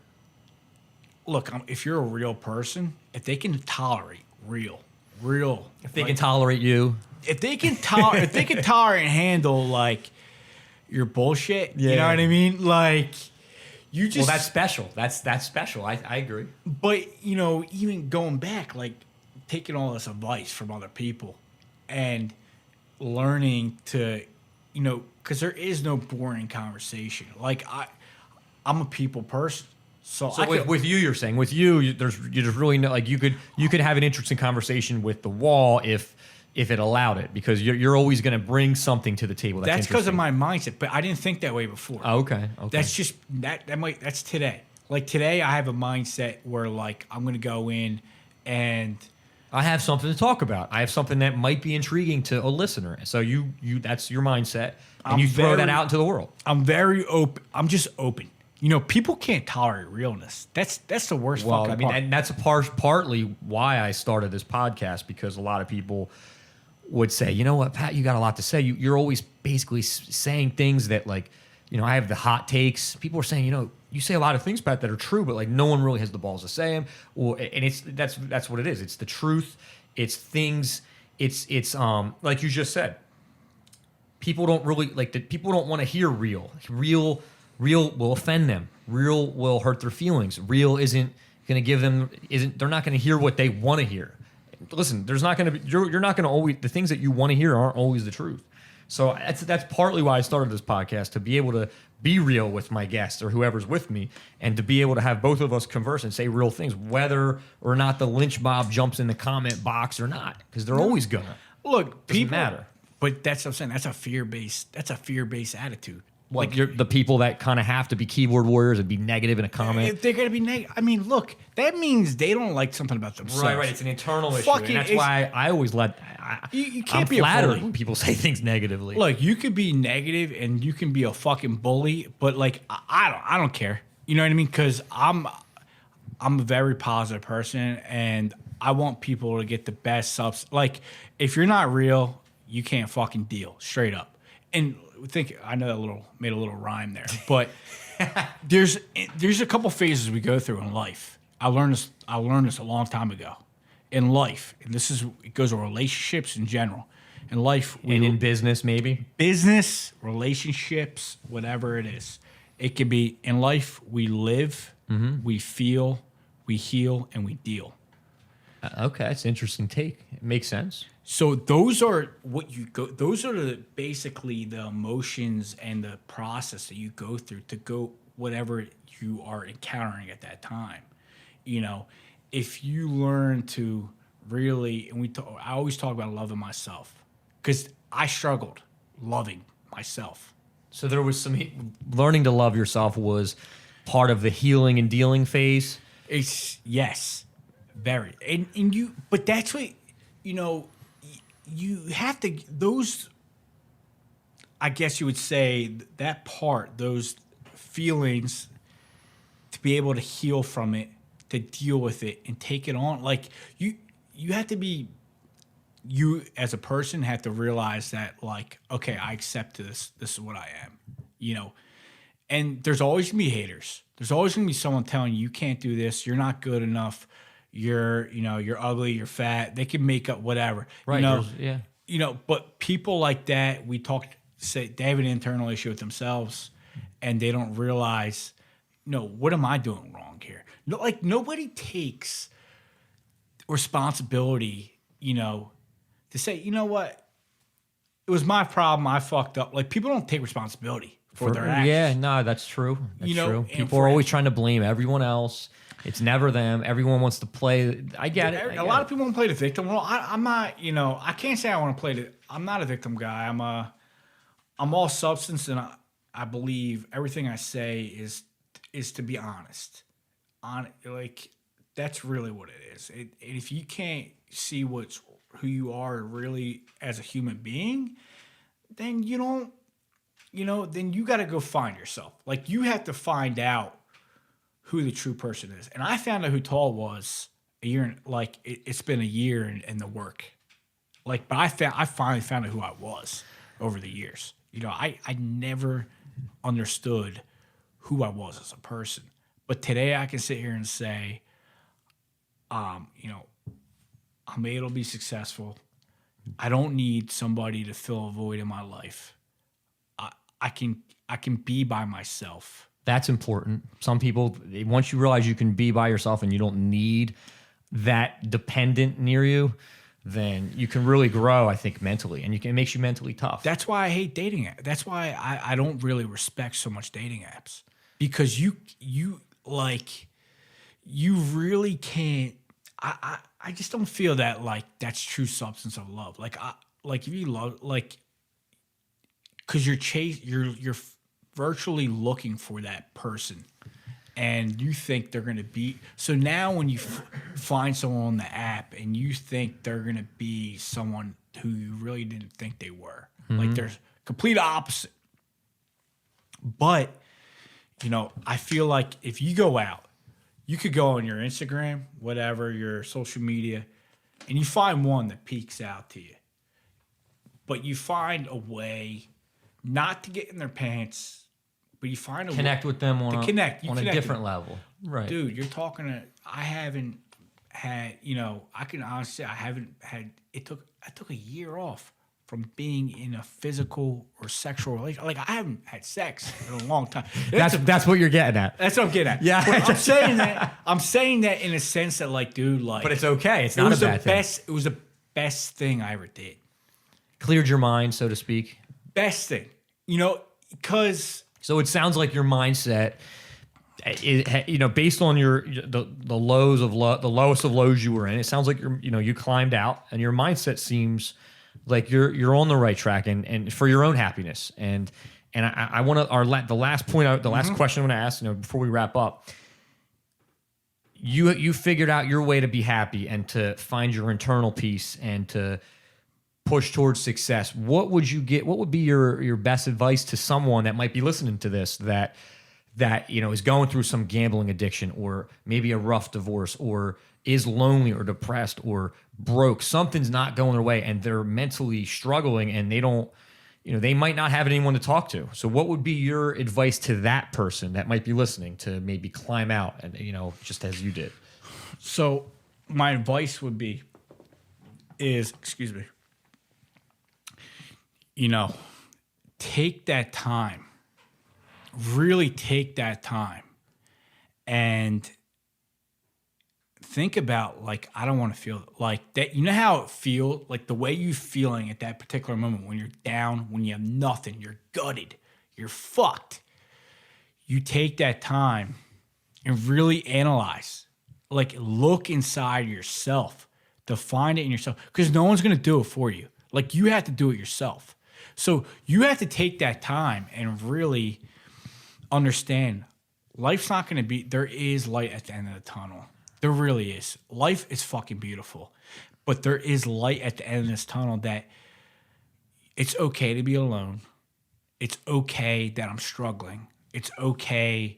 look, if you're a real person, if they can tolerate if they can tolerate you, if they can tolerate and handle like your bullshit, you know what I mean? Like you just, well, that's special. That's special. I agree. But, even going back, like taking all this advice from other people and learning to, because there is no boring conversation. Like I'm a people person, so with you, you're saying with you just really no, like you could have an interesting conversation with the wall if it allowed it, because you're always going to bring something to the table. That's because of my mindset, but I didn't think that way before. Oh, okay. That's just that's today. Like today, I have a mindset where like I'm going to go in and. I have something to talk about. I have something that might be intriguing to a listener. So you that's your mindset, and you throw that out into the world. I'm very open. I'm just open. People can't tolerate realness. That's the worst fucking part. And that's partly why I started this podcast, because a lot of people would say, you know what, Pat, you got a lot to say. You're always basically saying things that like, I have the hot takes. People are saying, you say a lot of things, Pat, that are true, but like no one really has the balls to say them. And that's what it is. It's the truth. It's things. It's like you just said. People don't really people don't want to hear real. Real will offend them. Real will hurt their feelings. Real isn't going to give them. They're not going to hear what they want to hear. Listen, there's not going to be. You're not going to always. The things that you want to hear aren't always the truth. So that's partly why I started this podcast, to be able to be real with my guests or whoever's with me, and to be able to have both of us converse and say real things, whether or not the lynch mob jumps in the comment box or not, because they're always gonna. Look, people matter. But that's what I'm saying. That's a fear-based attitude. Like you're the people that kind of have to be keyboard warriors and be negative in a comment. If they're gonna be negative, look, that means they don't like something about themselves. Right. It's an internal issue, and that's why I always let. You can't I'm be flattered when people say things negatively. Look, you could be negative and you can be a fucking bully, but like I don't care. You know what I mean? Because I'm a very positive person, and I want people to get the best subs. Like if you're not real, you can't fucking deal straight up. And I know that made a little rhyme there, but there's a couple phases we go through in life. I learned this a long time ago. In life, and it goes with relationships in general. In life, and in business, maybe business, relationships, whatever it is, it can be. In life, we live, we feel, we heal, and we deal. Okay, that's an interesting take. It makes sense. So those are what you go. Those are basically the emotions and the process that you go through to go whatever you are encountering at that time. If you learn to really, and I always talk about loving myself, because I struggled, loving myself. So there was some learning to love yourself was part of the healing and dealing phase. It's yes, very. And you, but that's what, you know, you have to, those, I guess you would say that part, those feelings, to be able to heal from it, to deal with it and take it on. Like you have to be, you as a person have to realize that, like, okay, I accept this. This is what I am, you know. And there's always gonna be haters. There's always gonna be someone telling you can't do this. You're not good enough. You're ugly. You're fat. They can make up whatever. Right. You know, Yeah. You know, but people like that, they have an internal issue with themselves, and they don't realize, no, what am I doing wrong here? No, like nobody takes responsibility, you know, to say, you know what, it was my problem. I fucked up. Like people don't take responsibility for their actions. Yeah, no, that's true. That's You know, true. and People are always trying to blame everyone else. It's never them. Everyone wants to play. I get it. A lot of people want to play the victim role. I'm not, you know, I can't say I want to play I'm not a victim guy. I'm all substance, and I believe everything I say is to be honest. Like that's really what it is. And if you can't see who you are really as a human being, then you don't, you know, then you got to go find yourself. Like you have to find out who the true person is. And I found out who Tall was a year, like it's been a year in the work. Like, but I finally found out who I was over the years. You know, I never understood who I was as a person. But today I can sit here and say, you know, I'm able to be successful. I don't need somebody to fill a void in my life. I can be by myself. That's important. Some people, once you realize you can be by yourself and you don't need that dependent near you, then you can really grow, I think, mentally. And it makes you mentally tough. That's why I hate dating apps. That's why I don't really respect so much dating apps. Because you really can't. I just don't feel that like that's true substance of love. Like if you love, like, because you're virtually looking for that person, and you think they're gonna be. So now when you find someone on the app and you think they're gonna be someone who you really didn't think they were, like there's complete opposite. But you know, I feel like if you go out, you could go on your Instagram, whatever, your social media, and you find one that peeks out to you. But you find a way not to get in their pants, but you find a Connect with them on a different level. Right. Dude, you're talking to, I haven't had, you know, I can honestly say I haven't had, I took a year off from being in a physical or sexual relationship. Like I haven't had sex in a long time. That's what you're getting at. That's what I'm getting at. Yeah. But I'm saying that in a sense that, like, dude, like, But it's okay. It's not a bad thing. It was the best thing I ever did. Cleared your mind, so to speak. Best thing, you know, because. So it sounds like your mindset, you know, based on the lowest of lows you were in, it sounds like you climbed out, and your mindset seems like you're on the right track, and for your own happiness. And I want to the last point, the last question I'm going to ask, before we wrap up. You figured out your way to be happy and to find your internal peace and to push towards success. What would be your best advice to someone that might be listening to this that is going through some gambling addiction, or maybe a rough divorce, or is lonely or depressed or broke? Something's not going their way and they're mentally struggling, and they might not have anyone to talk to. So what would be your advice to that person that might be listening to maybe climb out and, just as you did? So my advice would be take that time, really take that time, and think about, like, I don't want to feel like that. You know how it feels, like the way you're feeling at that particular moment when you're down, when you have nothing, you're gutted, you're fucked. You take that time and really analyze, like look inside yourself to find it in yourself, because no one's going to do it for you. Like you have to do it yourself. So you have to take that time and really understand life's not going to be, there is light at the end of the tunnel. There really is. Life is fucking beautiful, but there is light at the end of this tunnel that it's okay to be alone. It's okay that I'm struggling. It's okay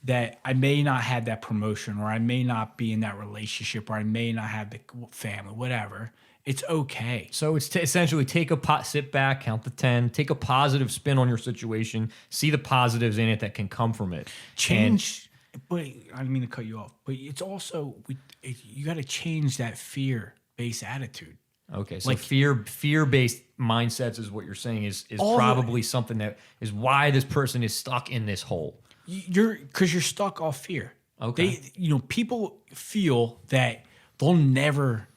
that I may not have that promotion, or I may not be in that relationship, or I may not have the family, whatever. It's okay. So it's essentially sit back, count to 10, take a positive spin on your situation, see the positives in it that can come from it. Change, but I didn't mean to cut you off, but it's also, you got to change that fear-based attitude. Okay, so Like- fear-based mindsets is what you're saying is All the- probably something that is why this person is stuck in this hole. Because you're stuck off fear. Okay. People feel that they'll never,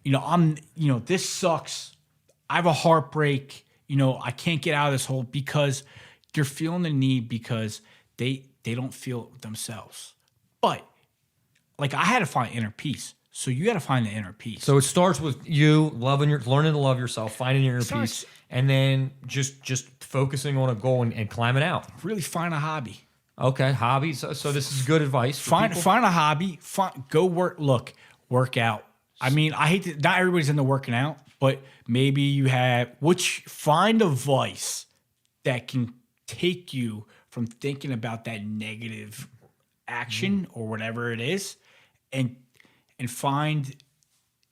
this sucks. I have a heartbreak. I can't get out of this hole, because they're feeling the need because they don't feel it themselves. But like, I had to find inner peace. So you got to find the inner peace. So it starts with you learning to love yourself, finding your inner Starts- peace, and then just focusing on a goal and climbing out. really find a hobby. Okay, hobbies. So this is good advice. For Find people. a hobby. Go work out. I mean, I hate to, not everybody's into working out, but maybe you find a vice that can take you from thinking about that negative action or whatever it is, and find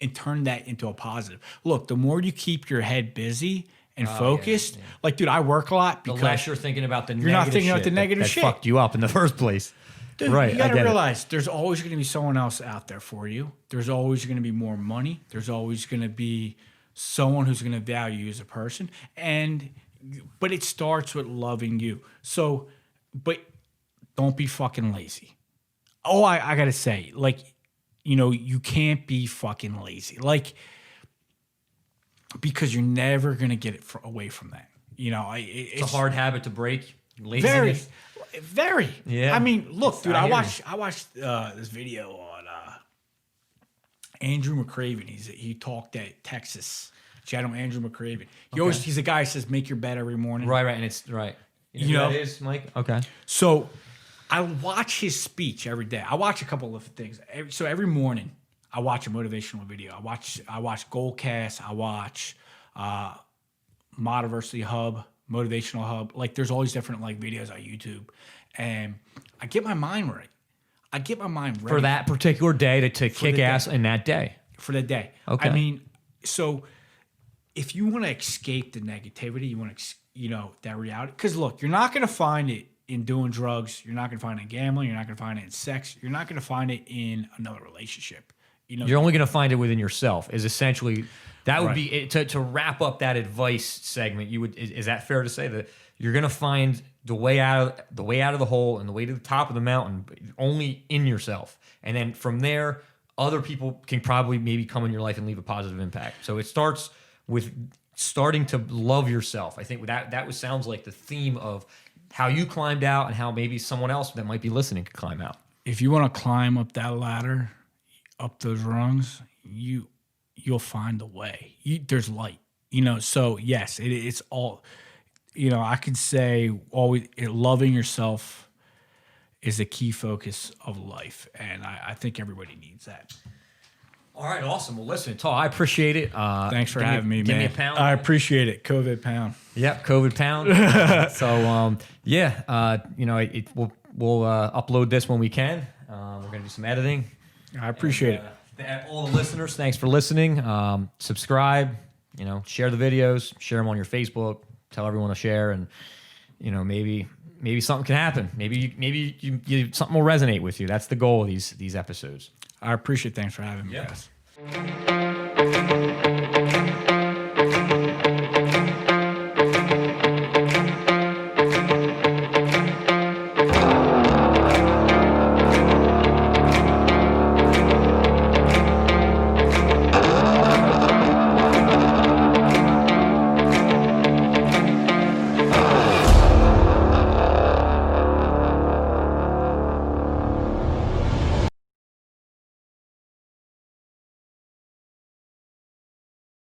and turn that into a positive. Look, the more you keep your head busy and focused, like, dude, I work a lot The because less you're thinking about the You're not negative thinking about shit the negative that shit. fucked you up in the first place. Dude, Right, you I gotta get it. realize there's always going to be someone else out there for you. There's always going to be more money. There's always going to be someone who's going to value you as a person. But it starts with loving you. So, but don't be fucking lazy. Oh, I got to say, like, you can't be fucking lazy. Like, because you're never going to get it away from that. It's a hard habit to break. Laziness. Very. Yeah. I mean, look, dude. I I hear watched this video on Andrew McCraven. He talked at Texas. Channel Andrew McCraven. He's a guy who says make your bed every morning. Right, and it's right. You know? who that is, Mike? Okay. So I watch his speech every day. I watch a couple of things. So every morning I watch a motivational video. I watch Goalcast. I watch Motiversity Hub, Motivational Hub. Like, there's all these different like videos on YouTube, and I get my mind right. I get my mind ready For that particular day to kick the ass day. in that day. for the day. Okay. I mean, so if you want to escape the negativity, you want to, that reality. Because look, you're not going to find it in doing drugs. You're not going to find it in gambling. You're not going to find it in sex. You're not going to find it in another relationship. You're only going to find it within yourself. Is essentially that would Right. be it, to wrap up that advice segment. Is that fair to say that you're going to find the way out of the hole and the way to the top of the mountain only in yourself, and then from there, other people can probably maybe come in your life and leave a positive impact. So it starts with starting to love yourself. I think that sounds like the theme of how you climbed out and how maybe someone else that might be listening could climb out. If you want to climb up that ladder, up those rungs, you'll find a way. There's light, So yes, it's all. I could say always loving yourself is a key focus of life, and I think everybody needs that. All right, awesome. Well, listen, Tal, I appreciate it. Thanks for give having me, man. Give me a pound. I appreciate it. COVID pound. Yep, COVID pound. So, we'll upload this when we can. We're gonna do some editing. I appreciate it. All the listeners, thanks for listening. Subscribe. Share the videos. Share them on your Facebook. Tell everyone to share, and maybe something can happen. Maybe you something will resonate with you. That's the goal of these episodes. I appreciate it. Thanks for having me, Yeah. guys.